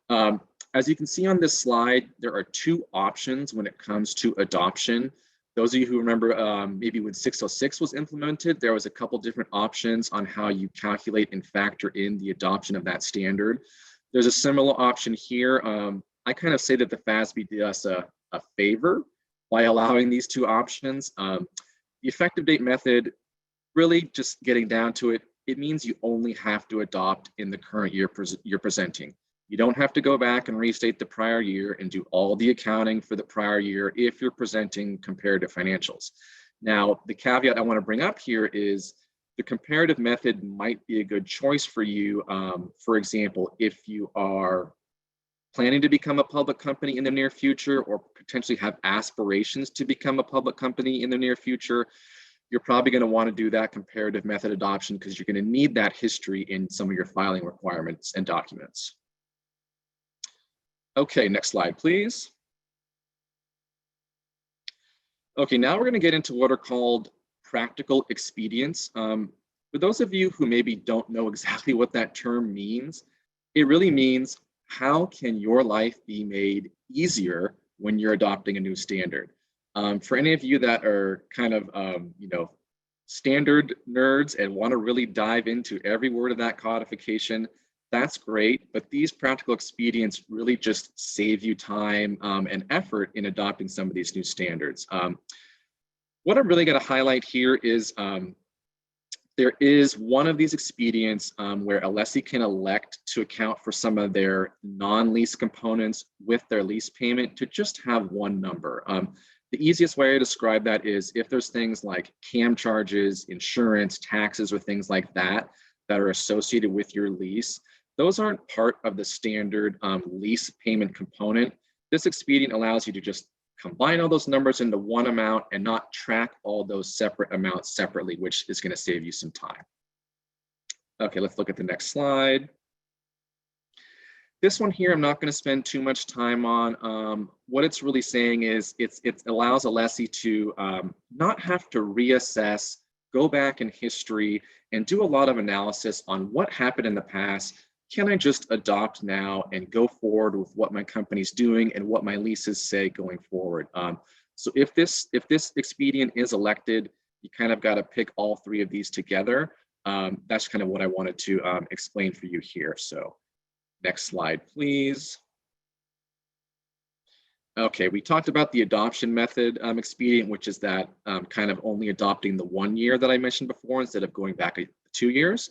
as you can see on this slide, there are 2 options when it comes to adoption. Those of you who remember maybe when 606 was implemented, there was a couple different options on how you calculate and factor in the adoption of that standard. There's a similar option here. I kind of say that the FASB did us a favor by allowing these 2 options. The effective date method, really just getting down to it, it means you only have to adopt in the current year you're presenting. You don't have to go back and restate the prior year and do all the accounting for the prior year if you're presenting comparative financials. Now, the caveat I want to bring up here is the comparative method might be a good choice for you. For example, if you are planning to become a public company in the near future or potentially have aspirations to become a public company in the near future, you're probably going to want to do that comparative method adoption because you're going to need that history in some of your filing requirements and documents. Okay, next slide, please. Okay, now we're going to get into what are called practical expedients. For those of you who maybe don't know exactly what that term means, it really means how can your life be made easier when you're adopting a new standard? For any of you that are kind of, standard nerds and want to really dive into every word of that codification, that's great, but these practical expedients really just save you time and effort in adopting some of these new standards. What I'm really going to highlight here is there is one of these expedients where a lessee can elect to account for some of their non-lease components with their lease payment to just have one number. The easiest way to describe that is if there's things like CAM charges, insurance, taxes, or things like that that are associated with your lease, those aren't part of the standard lease payment component. This expedient allows you to just combine all those numbers into one amount and not track all those separate amounts separately, which is going to save you some time. Okay, let's look at the next slide. This one here, I'm not going to spend too much time on. What it's really saying is it allows a lessee to not have to reassess, go back in history, and do a lot of analysis on what happened in the past. Can I just adopt now and go forward with what my company's doing and what my leases say going forward? So if this expedient is elected, you kind of got to pick all 3 of these together. That's kind of what I wanted to explain for you here. So next slide, please. Okay, we talked about the adoption method expedient, which is that kind of only adopting the 1 year that I mentioned before instead of going back 2 years.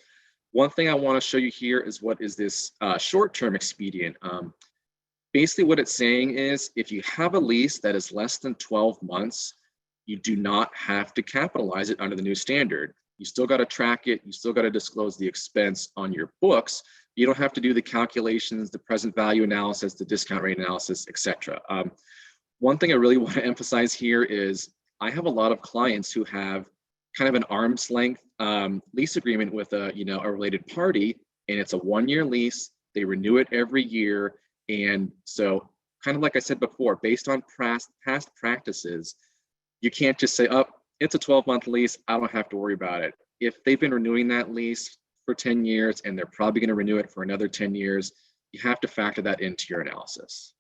One thing I want to show you here is what is this short-term expedient. Basically what it's saying is if you have a lease that is less than 12 months, you do not have to capitalize it under the new standard. You still got to track it. You still got to disclose the expense on your books. You don't have to do the calculations, the present value analysis, the discount rate analysis, etc. One thing I really want to emphasize here is I have a lot of clients who have kind of an arm's length lease agreement with a related party, and it's a 1-year lease. They renew it every year, and so kind of like I said before, based on past practices, you can't just say, oh, it's a 12-month lease, I don't have to worry about it. If they've been renewing that lease for 10 years and they're probably going to renew it for another 10 years, you have to factor that into your analysis.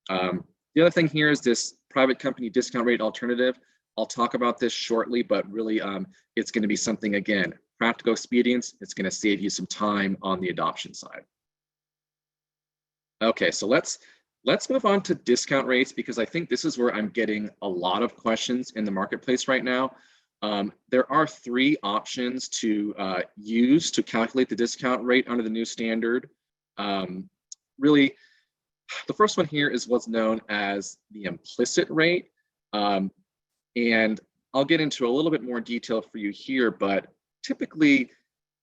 The other thing here is this private company discount rate alternative. I'll talk about this shortly, but really it's going to be something, again, practical expedience. It's going to save you some time on the adoption side. Okay, so let's move on to discount rates, because I think this is where I'm getting a lot of questions in the marketplace right now. There are 3 options to use to calculate the discount rate under the new standard. Really, the first one here is what's known as the implicit rate. And I'll get into a little bit more detail for you here, but typically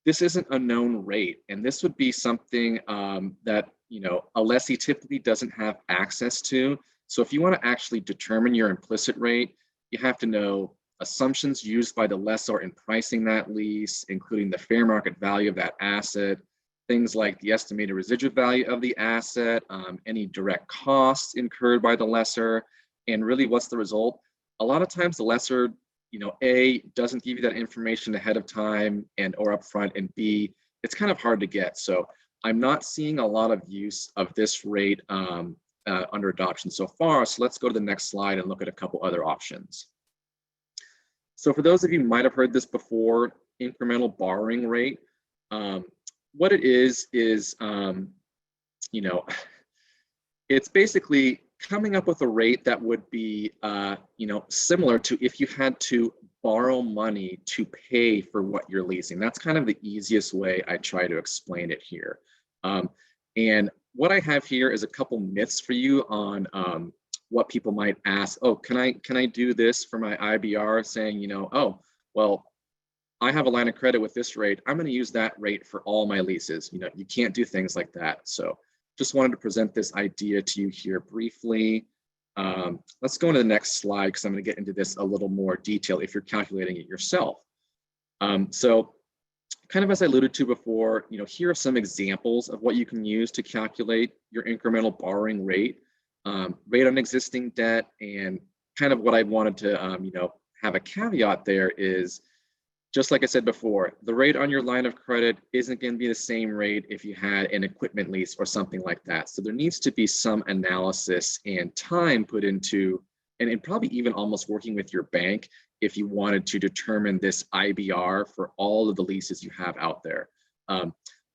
this isn't a known rate. And this would be something that a lessee typically doesn't have access to. So if you want to actually determine your implicit rate, you have to know assumptions used by the lessor in pricing that lease, including the fair market value of that asset, things like the estimated residual value of the asset, any direct costs incurred by the lessor, and really what's the result. A lot of times the lessor, A, doesn't give you that information ahead of time or upfront, and B, it's kind of hard to get. So I'm not seeing a lot of use of this rate under adoption so far. So let's go to the next slide and look at a couple other options. So for those of you who might have heard this before, incremental borrowing rate, what it is, it's basically coming up with a rate that would be, similar to if you had to borrow money to pay for what you're leasing. That's kind of the easiest way I try to explain it here. And what I have here is a couple myths for you on what people might ask. Oh, can I do this for my IBR? Saying, oh, well, I have a line of credit with this rate. I'm going to use that rate for all my leases. You can't do things like that. So just wanted to present this idea to you here briefly. Let's go into the next slide, because I'm going to get into this a little more detail if you're calculating it yourself. So kind of as I alluded to before, here are some examples of what you can use to calculate your incremental borrowing rate, rate on existing debt. And kind of what I wanted to, have a caveat there is, just like I said before, the rate on your line of credit isn't going to be the same rate if you had an equipment lease or something like that. So there needs to be some analysis and time put into, and probably even almost working with your bank if you wanted to determine this IBR for all of the leases you have out there.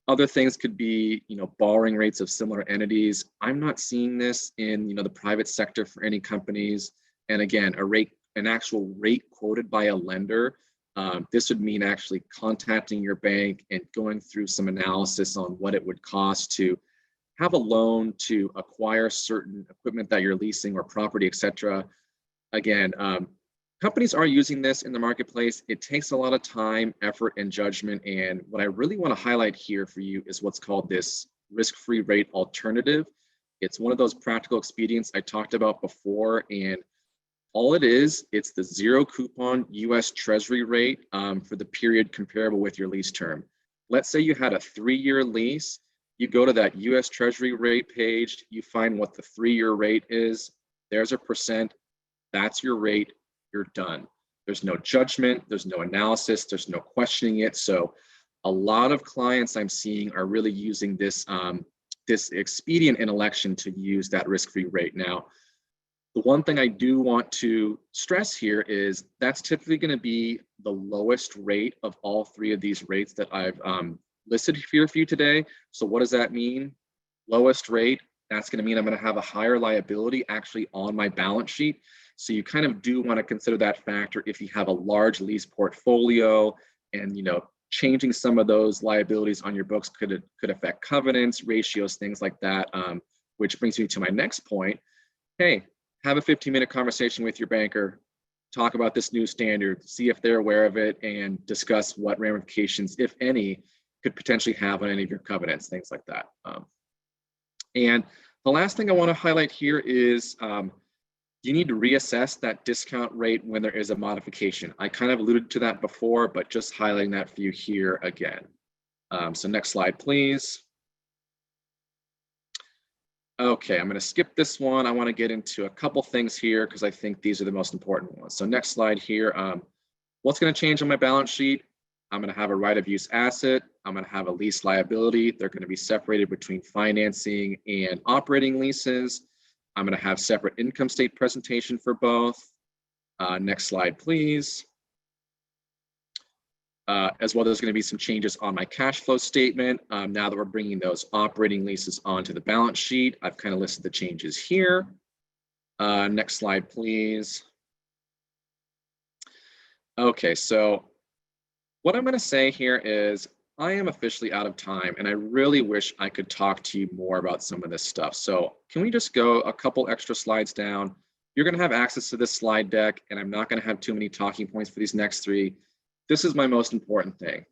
Other things could be, borrowing rates of similar entities. I'm not seeing this in, the private sector for any companies. And again, an actual rate quoted by a lender. This would mean actually contacting your bank and going through some analysis on what it would cost to have a loan to acquire certain equipment that you're leasing or property, et cetera. Again, companies are using this in the marketplace. It takes a lot of time, effort, and judgment. And what I really want to highlight here for you is what's called this risk-free rate alternative. It's one of those practical expedients I talked about before. And all it is, it's the 0 coupon US Treasury rate for the period comparable with your lease term. Let's say you had a 3-year lease. You go to that US Treasury rate page, you find what the 3-year rate is. There's a percent. That's your rate. You're done. There's no judgment. There's no analysis. There's no questioning it. So a lot of clients I'm seeing are really using this, this expedient in election to use that risk-free rate. Now, the one thing I do want to stress here is that's typically going to be the lowest rate of all 3 of these rates that I've listed here for you today. So what does that mean? Lowest rate, that's going to mean I'm going to have a higher liability actually on my balance sheet. So you kind of do want to consider that factor if you have a large lease portfolio, and changing some of those liabilities on your books could affect covenants, ratios, things like that, which brings me to my next point. Hey, have a 15-minute conversation with your banker, talk about this new standard, see if they're aware of it, and discuss what ramifications, if any, could potentially have on any of your covenants, things like that. And the last thing I want to highlight here is you need to reassess that discount rate when there is a modification. I kind of alluded to that before, but just highlighting that for you here again. So next slide, please. Okay, I'm going to skip this one. I want to get into a couple things here because I think these are the most important ones. So next slide here. What's going to change on my balance sheet? I'm going to have a right of use asset. I'm going to have a lease liability. They're going to be separated between financing and operating leases. I'm going to have separate income state presentation for both. Next slide, please. As well, there's going to be some changes on my cash flow statement. Now that we're bringing those operating leases onto the balance sheet, I've kind of listed the changes here. Next slide, please. Okay, so what I'm going to say here is I am officially out of time, and I really wish I could talk to you more about some of this stuff. So can we just go a couple extra slides down? You're going to have access to this slide deck, and I'm not going to have too many talking points for these next three. This is my most important thing.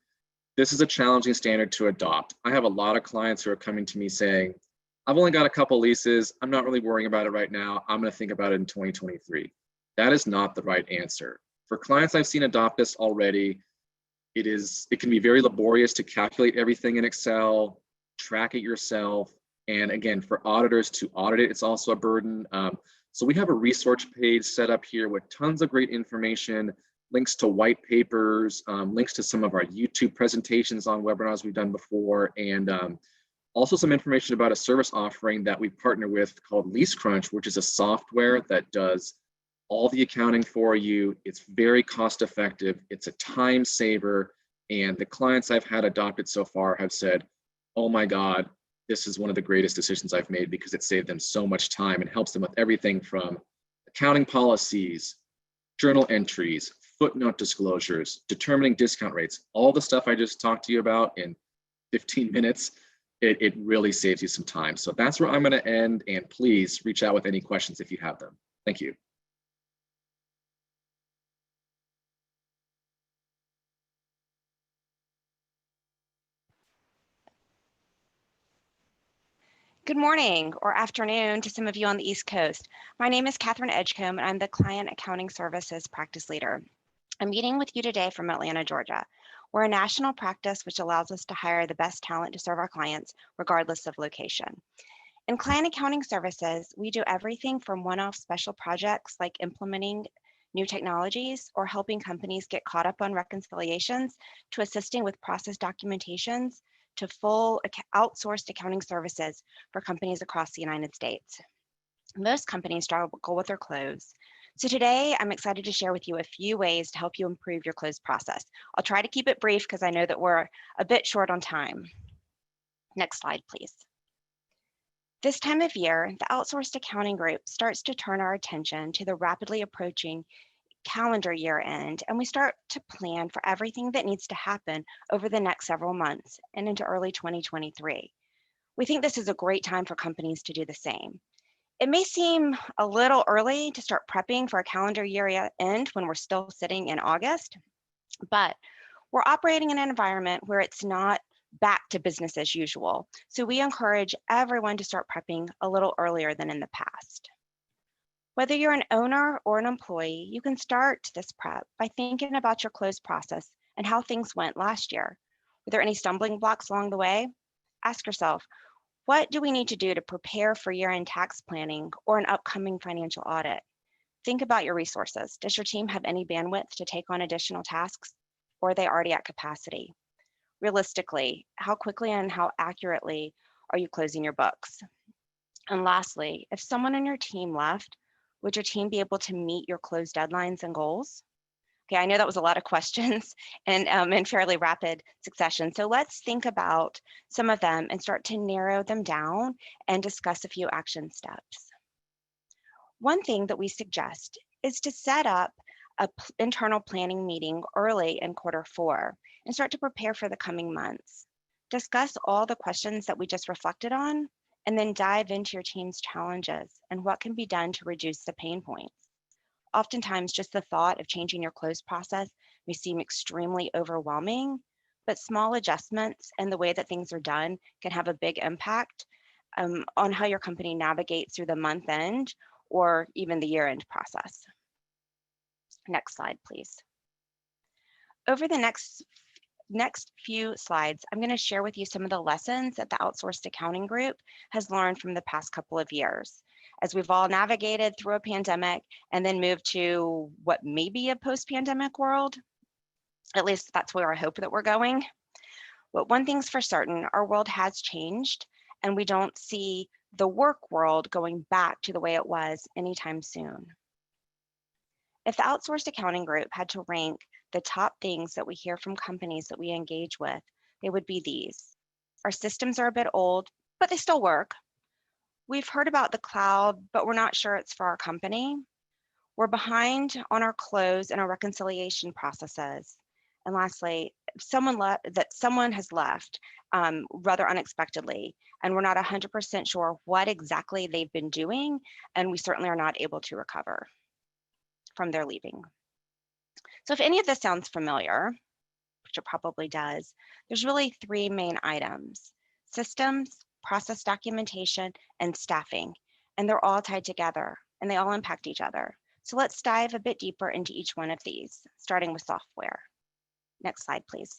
This is a challenging standard to adopt. I have a lot of clients who are coming to me saying, I've only got a couple leases. I'm not really worrying about it right now. I'm going to think about it in 2023. That is not the right answer. For clients I've seen adopt this already, it can be very laborious to calculate everything in Excel, track it yourself. And again, for auditors to audit it, it's also a burden. So we have a resource page set up here with tons of great information, links to white papers, links to some of our YouTube presentations on webinars we've done before, and also some information about a service offering that we partner with called Lease Crunch, which is a software that does all the accounting for you. It's very cost effective. It's a time saver. And the clients I've had adopted so far have said, oh my God, this is one of the greatest decisions I've made because it saved them so much time and helps them with everything from accounting policies, journal entries, footnote disclosures, determining discount rates, all the stuff I just talked to you about in 15 minutes. It really saves you some time. So that's where I'm going to end. And please reach out with any questions if you have them. Thank you. Good morning or afternoon to some of you on the East Coast. My name is Catherine Edgecombe, and I'm the Client Accounting Services Practice Leader. I'm meeting with you today from Atlanta, Georgia. We're a national practice which allows us to hire the best talent to serve our clients, regardless of location. In Client Accounting Services, we do everything from one-off special projects like implementing new technologies or helping companies get caught up on reconciliations to assisting with process documentations to full outsourced accounting services for companies across the United States. Most companies struggle with their close. So today I'm excited to share with you a few ways to help you improve your close process. I'll try to keep it brief because I know that we're a bit short on time. Next slide, please. This time of year, the outsourced accounting group starts to turn our attention to the rapidly approaching calendar year end, and we start to plan for everything that needs to happen over the next several months and into early 2023. We think this is a great time for companies to do the same. It may seem a little early to start prepping for a calendar year end when we're still sitting in August, but we're operating in an environment where it's not back to business as usual. So we encourage everyone to start prepping a little earlier than in the past. Whether you're an owner or an employee, you can start this prep by thinking about your close process and how things went last year. Were there any stumbling blocks along the way? Ask yourself, what do we need to do to prepare for year-end tax planning or an upcoming financial audit? Think about your resources. Does your team have any bandwidth to take on additional tasks, or are they already at capacity? Realistically, how quickly and how accurately are you closing your books? And lastly, if someone on your team left, would your team be able to meet your close deadlines and goals? Okay, I know that was a lot of questions and in fairly rapid succession. So let's think about some of them and start to narrow them down and discuss a few action steps. One thing that we suggest is to set up an internal planning meeting early in Q4 and start to prepare for the coming months. Discuss all the questions that we just reflected on, and then dive into your team's challenges and what can be done to reduce the pain points. Oftentimes, just the thought of changing your close process may seem extremely overwhelming, but small adjustments and the way that things are done can have a big impact on how your company navigates through the month end or even the year-end process. Next slide, please. Over the next few slides, I'm going to share with you some of the lessons that the outsourced accounting group has learned from the past couple of years, as we've all navigated through a pandemic and then moved to what may be a post-pandemic world. At least that's where I hope that we're going. But one thing's for certain, our world has changed, and we don't see the work world going back to the way it was anytime soon. If the outsourced accounting group had to rank the top things that we hear from companies that we engage with, they would be these. Our systems are a bit old, but they still work. We've heard about the cloud, but we're not sure it's for our company. We're behind on our close and our reconciliation processes. And lastly, someone has left rather unexpectedly, and we're not 100% sure what exactly they've been doing, and we certainly are not able to recover from their leaving. So if any of this sounds familiar, which it probably does, there's really three main items: systems, process documentation, and staffing. And they're all tied together and they all impact each other. So let's dive a bit deeper into each one of these, starting with software. Next slide, please.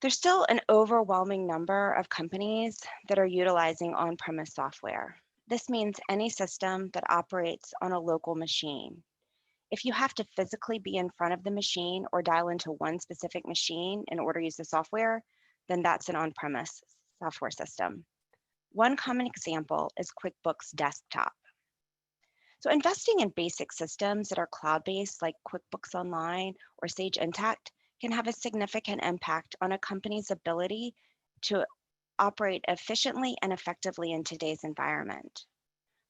There's still an overwhelming number of companies that are utilizing on-premise software. This means any system that operates on a local machine. If you have to physically be in front of the machine or dial into one specific machine in order to use the software, then that's an on-premise software system. One common example is QuickBooks Desktop. So investing in basic systems that are cloud-based like QuickBooks Online or Sage Intacct can have a significant impact on a company's ability to operate efficiently and effectively in today's environment.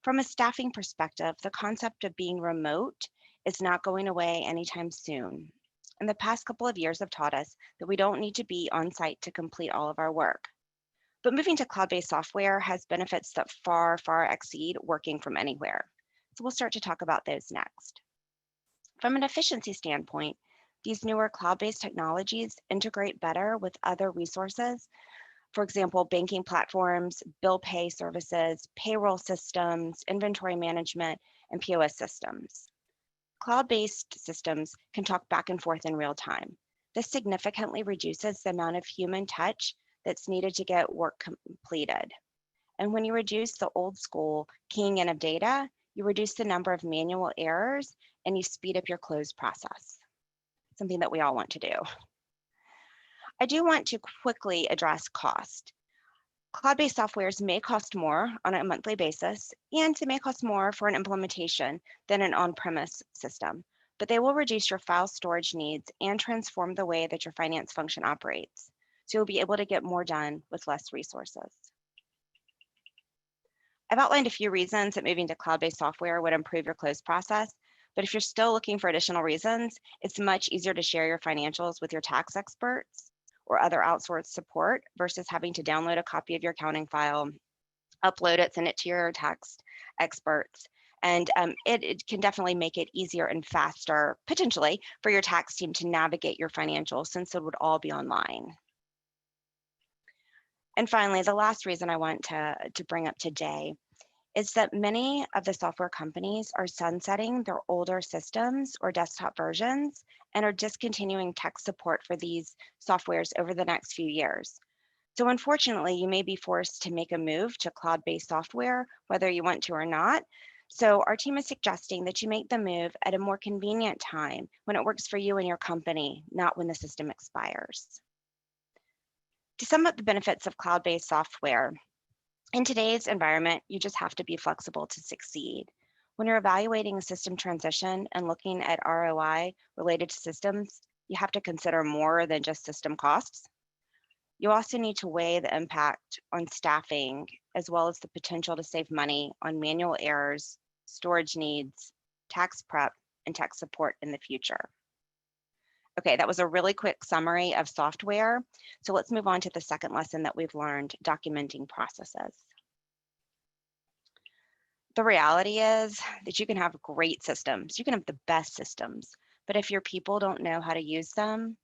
From a staffing perspective, the concept of being remote is not going away anytime soon. And the past couple of years have taught us that we don't need to be on site to complete all of our work. But moving to cloud-based software has benefits that far, far exceed working from anywhere. So we'll start to talk about those next. From an efficiency standpoint, these newer cloud-based technologies integrate better with other resources. For example, banking platforms, bill pay services, payroll systems, inventory management, and POS systems. Cloud-based systems can talk back and forth in real time. This significantly reduces the amount of human touch that's needed to get work completed. And when you reduce the old school keying in of data, you reduce the number of manual errors and you speed up your close process, something that we all want to do. I do want to quickly address cost. Cloud-based softwares may cost more on a monthly basis, and they may cost more for an implementation than an on-premise system, but they will reduce your file storage needs and transform the way that your finance function operates. So you'll be able to get more done with less resources. I've outlined a few reasons that moving to cloud-based software would improve your close process, but if you're still looking for additional reasons, it's much easier to share your financials with your tax experts or other outsourced support versus having to download a copy of your accounting file, upload it, send it to your tax experts. And it can definitely make it easier and faster, potentially, for your tax team to navigate your financials since it would all be online. And finally, the last reason I want to bring up today is that many of the software companies are sunsetting their older systems or desktop versions and are discontinuing tech support for these softwares over the next few years. So unfortunately, you may be forced to make a move to cloud-based software, whether you want to or not. So our team is suggesting that you make the move at a more convenient time when it works for you and your company, not when the system expires. To sum up the benefits of cloud-based software, in today's environment, you just have to be flexible to succeed. When you're evaluating a system transition and looking at ROI related to systems, you have to consider more than just system costs. You also need to weigh the impact on staffing, as well as the potential to save money on manual errors, storage needs, tax prep, and tech support in the future. Okay, that was a really quick summary of software. So let's move on to the second lesson that we've learned, documenting processes. The reality is that you can have great systems, you can have the best systems, but if your people don't know how to use them,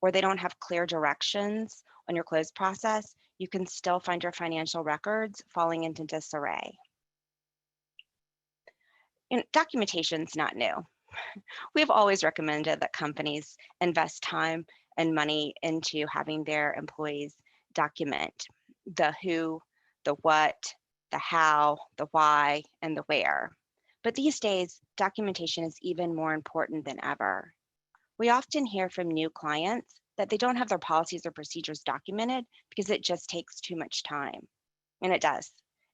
or they don't have clear directions on your close process, you can still find your financial records falling into disarray. And documentation's not new. We've always recommended that companies invest time and money into having their employees document the who, the what, the how, the why, and the where. But these days, documentation is even more important than ever. We often hear from new clients that they don't have their policies or procedures documented because it just takes too much time. And it does.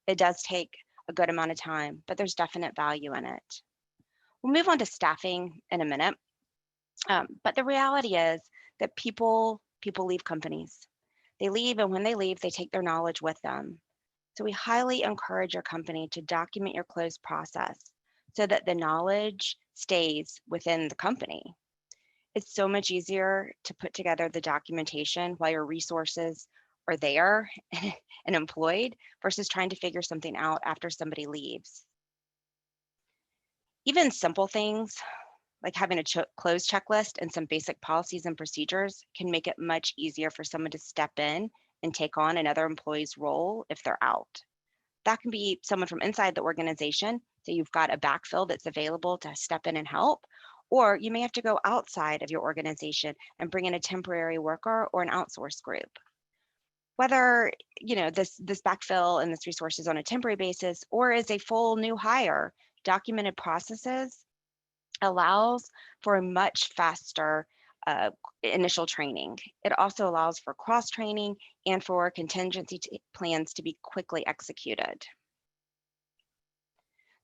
It does take a good amount of time, but there's definite value in it. We'll move on to staffing in a minute. But the reality is that people leave companies. They leave, and when they leave, they take their knowledge with them. So we highly encourage your company to document your close process so that the knowledge stays within the company. It's so much easier to put together the documentation while your resources are there and employed versus trying to figure something out after somebody leaves. Even simple things like having a close checklist and some basic policies and procedures can make it much easier for someone to step in and take on another employee's role if they're out. That can be someone from inside the organization, so you've got a backfill that's available to step in and help, or you may have to go outside of your organization and bring in a temporary worker or an outsourced group. Whether this backfill and this resource is on a temporary basis or is a full new hire, documented processes allows for a much faster initial training. It also allows for cross-training and for contingency plans to be quickly executed.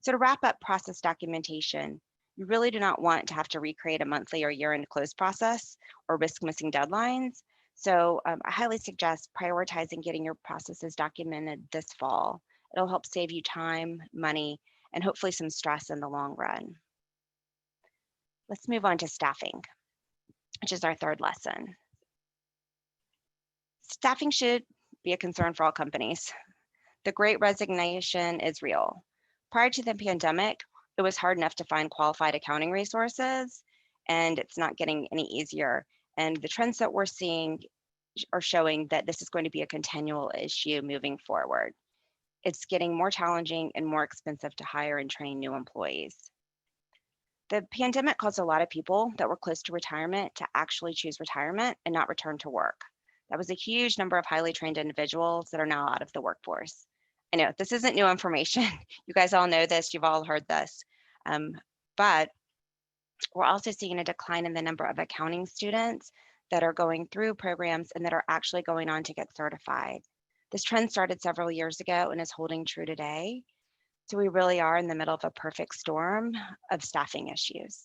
So to wrap up process documentation, you really do not want to have to recreate a monthly or year-end close process or risk missing deadlines. So I highly suggest prioritizing getting your processes documented this fall. It'll help save you time, money, and hopefully some stress in the long run. Let's move on to staffing, which is our third lesson. Staffing should be a concern for all companies. The Great Resignation is real. Prior to the pandemic, it was hard enough to find qualified accounting resources, and it's not getting any easier. And the trends that we're seeing are showing that this is going to be a continual issue moving forward. It's getting more challenging and more expensive to hire and train new employees. The pandemic caused a lot of people that were close to retirement to actually choose retirement and not return to work. That was a huge number of highly trained individuals that are now out of the workforce. I know this isn't new information. You guys all know this, you've all heard this. But we're also seeing a decline in the number of accounting students that are going through programs and that are actually going on to get certified. This trend started several years ago and is holding true today. So we really are in the middle of a perfect storm of staffing issues.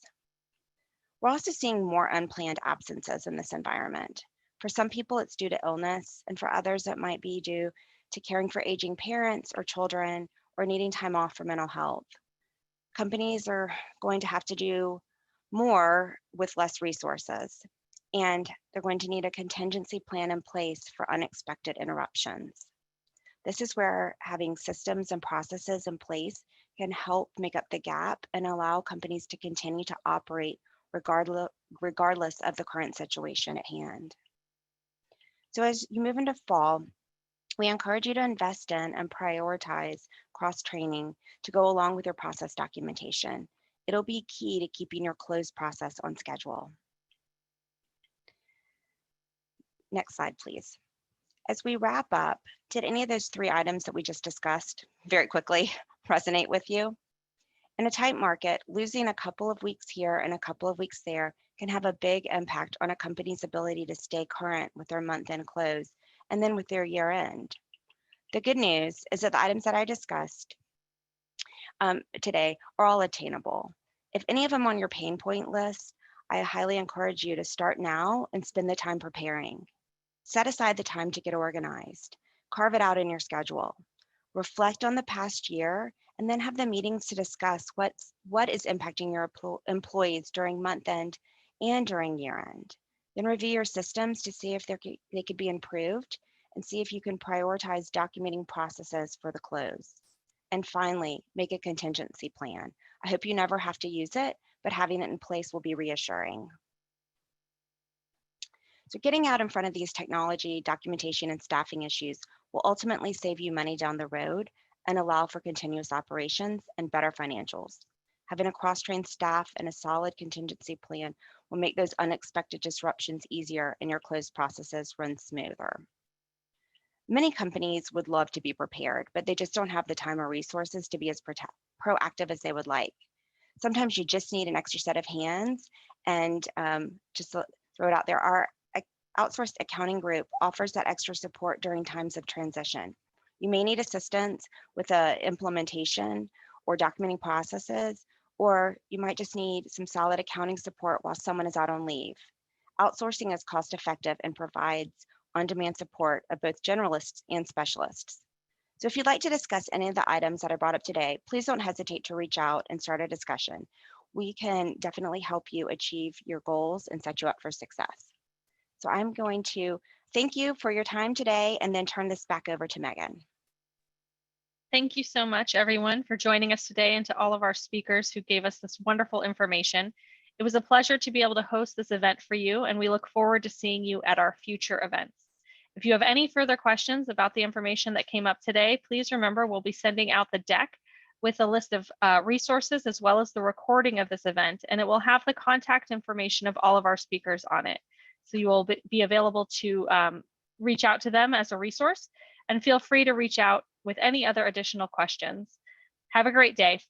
We're also seeing more unplanned absences in this environment. For some people, it's due to illness, and for others, it might be due to caring for aging parents or children or needing time off for mental health. Companies are going to have to do more with less resources, and they're going to need a contingency plan in place for unexpected interruptions. This is where having systems and processes in place can help make up the gap and allow companies to continue to operate regardless of the current situation at hand. So as you move into fall, we encourage you to invest in and prioritize cross-training to go along with your process documentation. It'll be key to keeping your close process on schedule. Next slide, please. As we wrap up, did any of those 3 items that we just discussed very quickly resonate with you? In a tight market, losing a couple of weeks here and a couple of weeks there can have a big impact on a company's ability to stay current with their month-end close and then with their year-end. The good news is that the items that I discussed today are all attainable. If any of them on your pain point list, I highly encourage you to start now and spend the time preparing. Set aside the time to get organized. Carve it out in your schedule. Reflect on the past year and then have the meetings to discuss what is impacting your employees during month end and during year end. Then review your systems to see if they could be improved and see if you can prioritize documenting processes for the close. And finally, make a contingency plan. I hope you never have to use it, but having it in place will be reassuring. So getting out in front of these technology, documentation, and staffing issues will ultimately save you money down the road and allow for continuous operations and better financials. Having a cross-trained staff and a solid contingency plan will make those unexpected disruptions easier and your close processes run smoother. Many companies would love to be prepared, but they just don't have the time or resources to be as proactive as they would like. Sometimes you just need an extra set of hands, and just to throw it out there, our outsourced accounting group offers that extra support during times of transition. You may need assistance with the implementation or documenting processes, or you might just need some solid accounting support while someone is out on leave. Outsourcing is cost-effective and provides on-demand support of both generalists and specialists. So if you'd like to discuss any of the items that I brought up today, please don't hesitate to reach out and start a discussion. We can definitely help you achieve your goals and set you up for success. So I'm going to thank you for your time today and then turn this back over to Megan. Thank you so much, everyone, for joining us today, and to all of our speakers who gave us this wonderful information. It was a pleasure to be able to host this event for you, and we look forward to seeing you at our future events. If you have any further questions about the information that came up today, please remember we'll be sending out the deck with a list of resources as well as the recording of this event, and it will have the contact information of all of our speakers on it. So you will be available to reach out to them as a resource, and feel free to reach out with any other additional questions. Have a great day.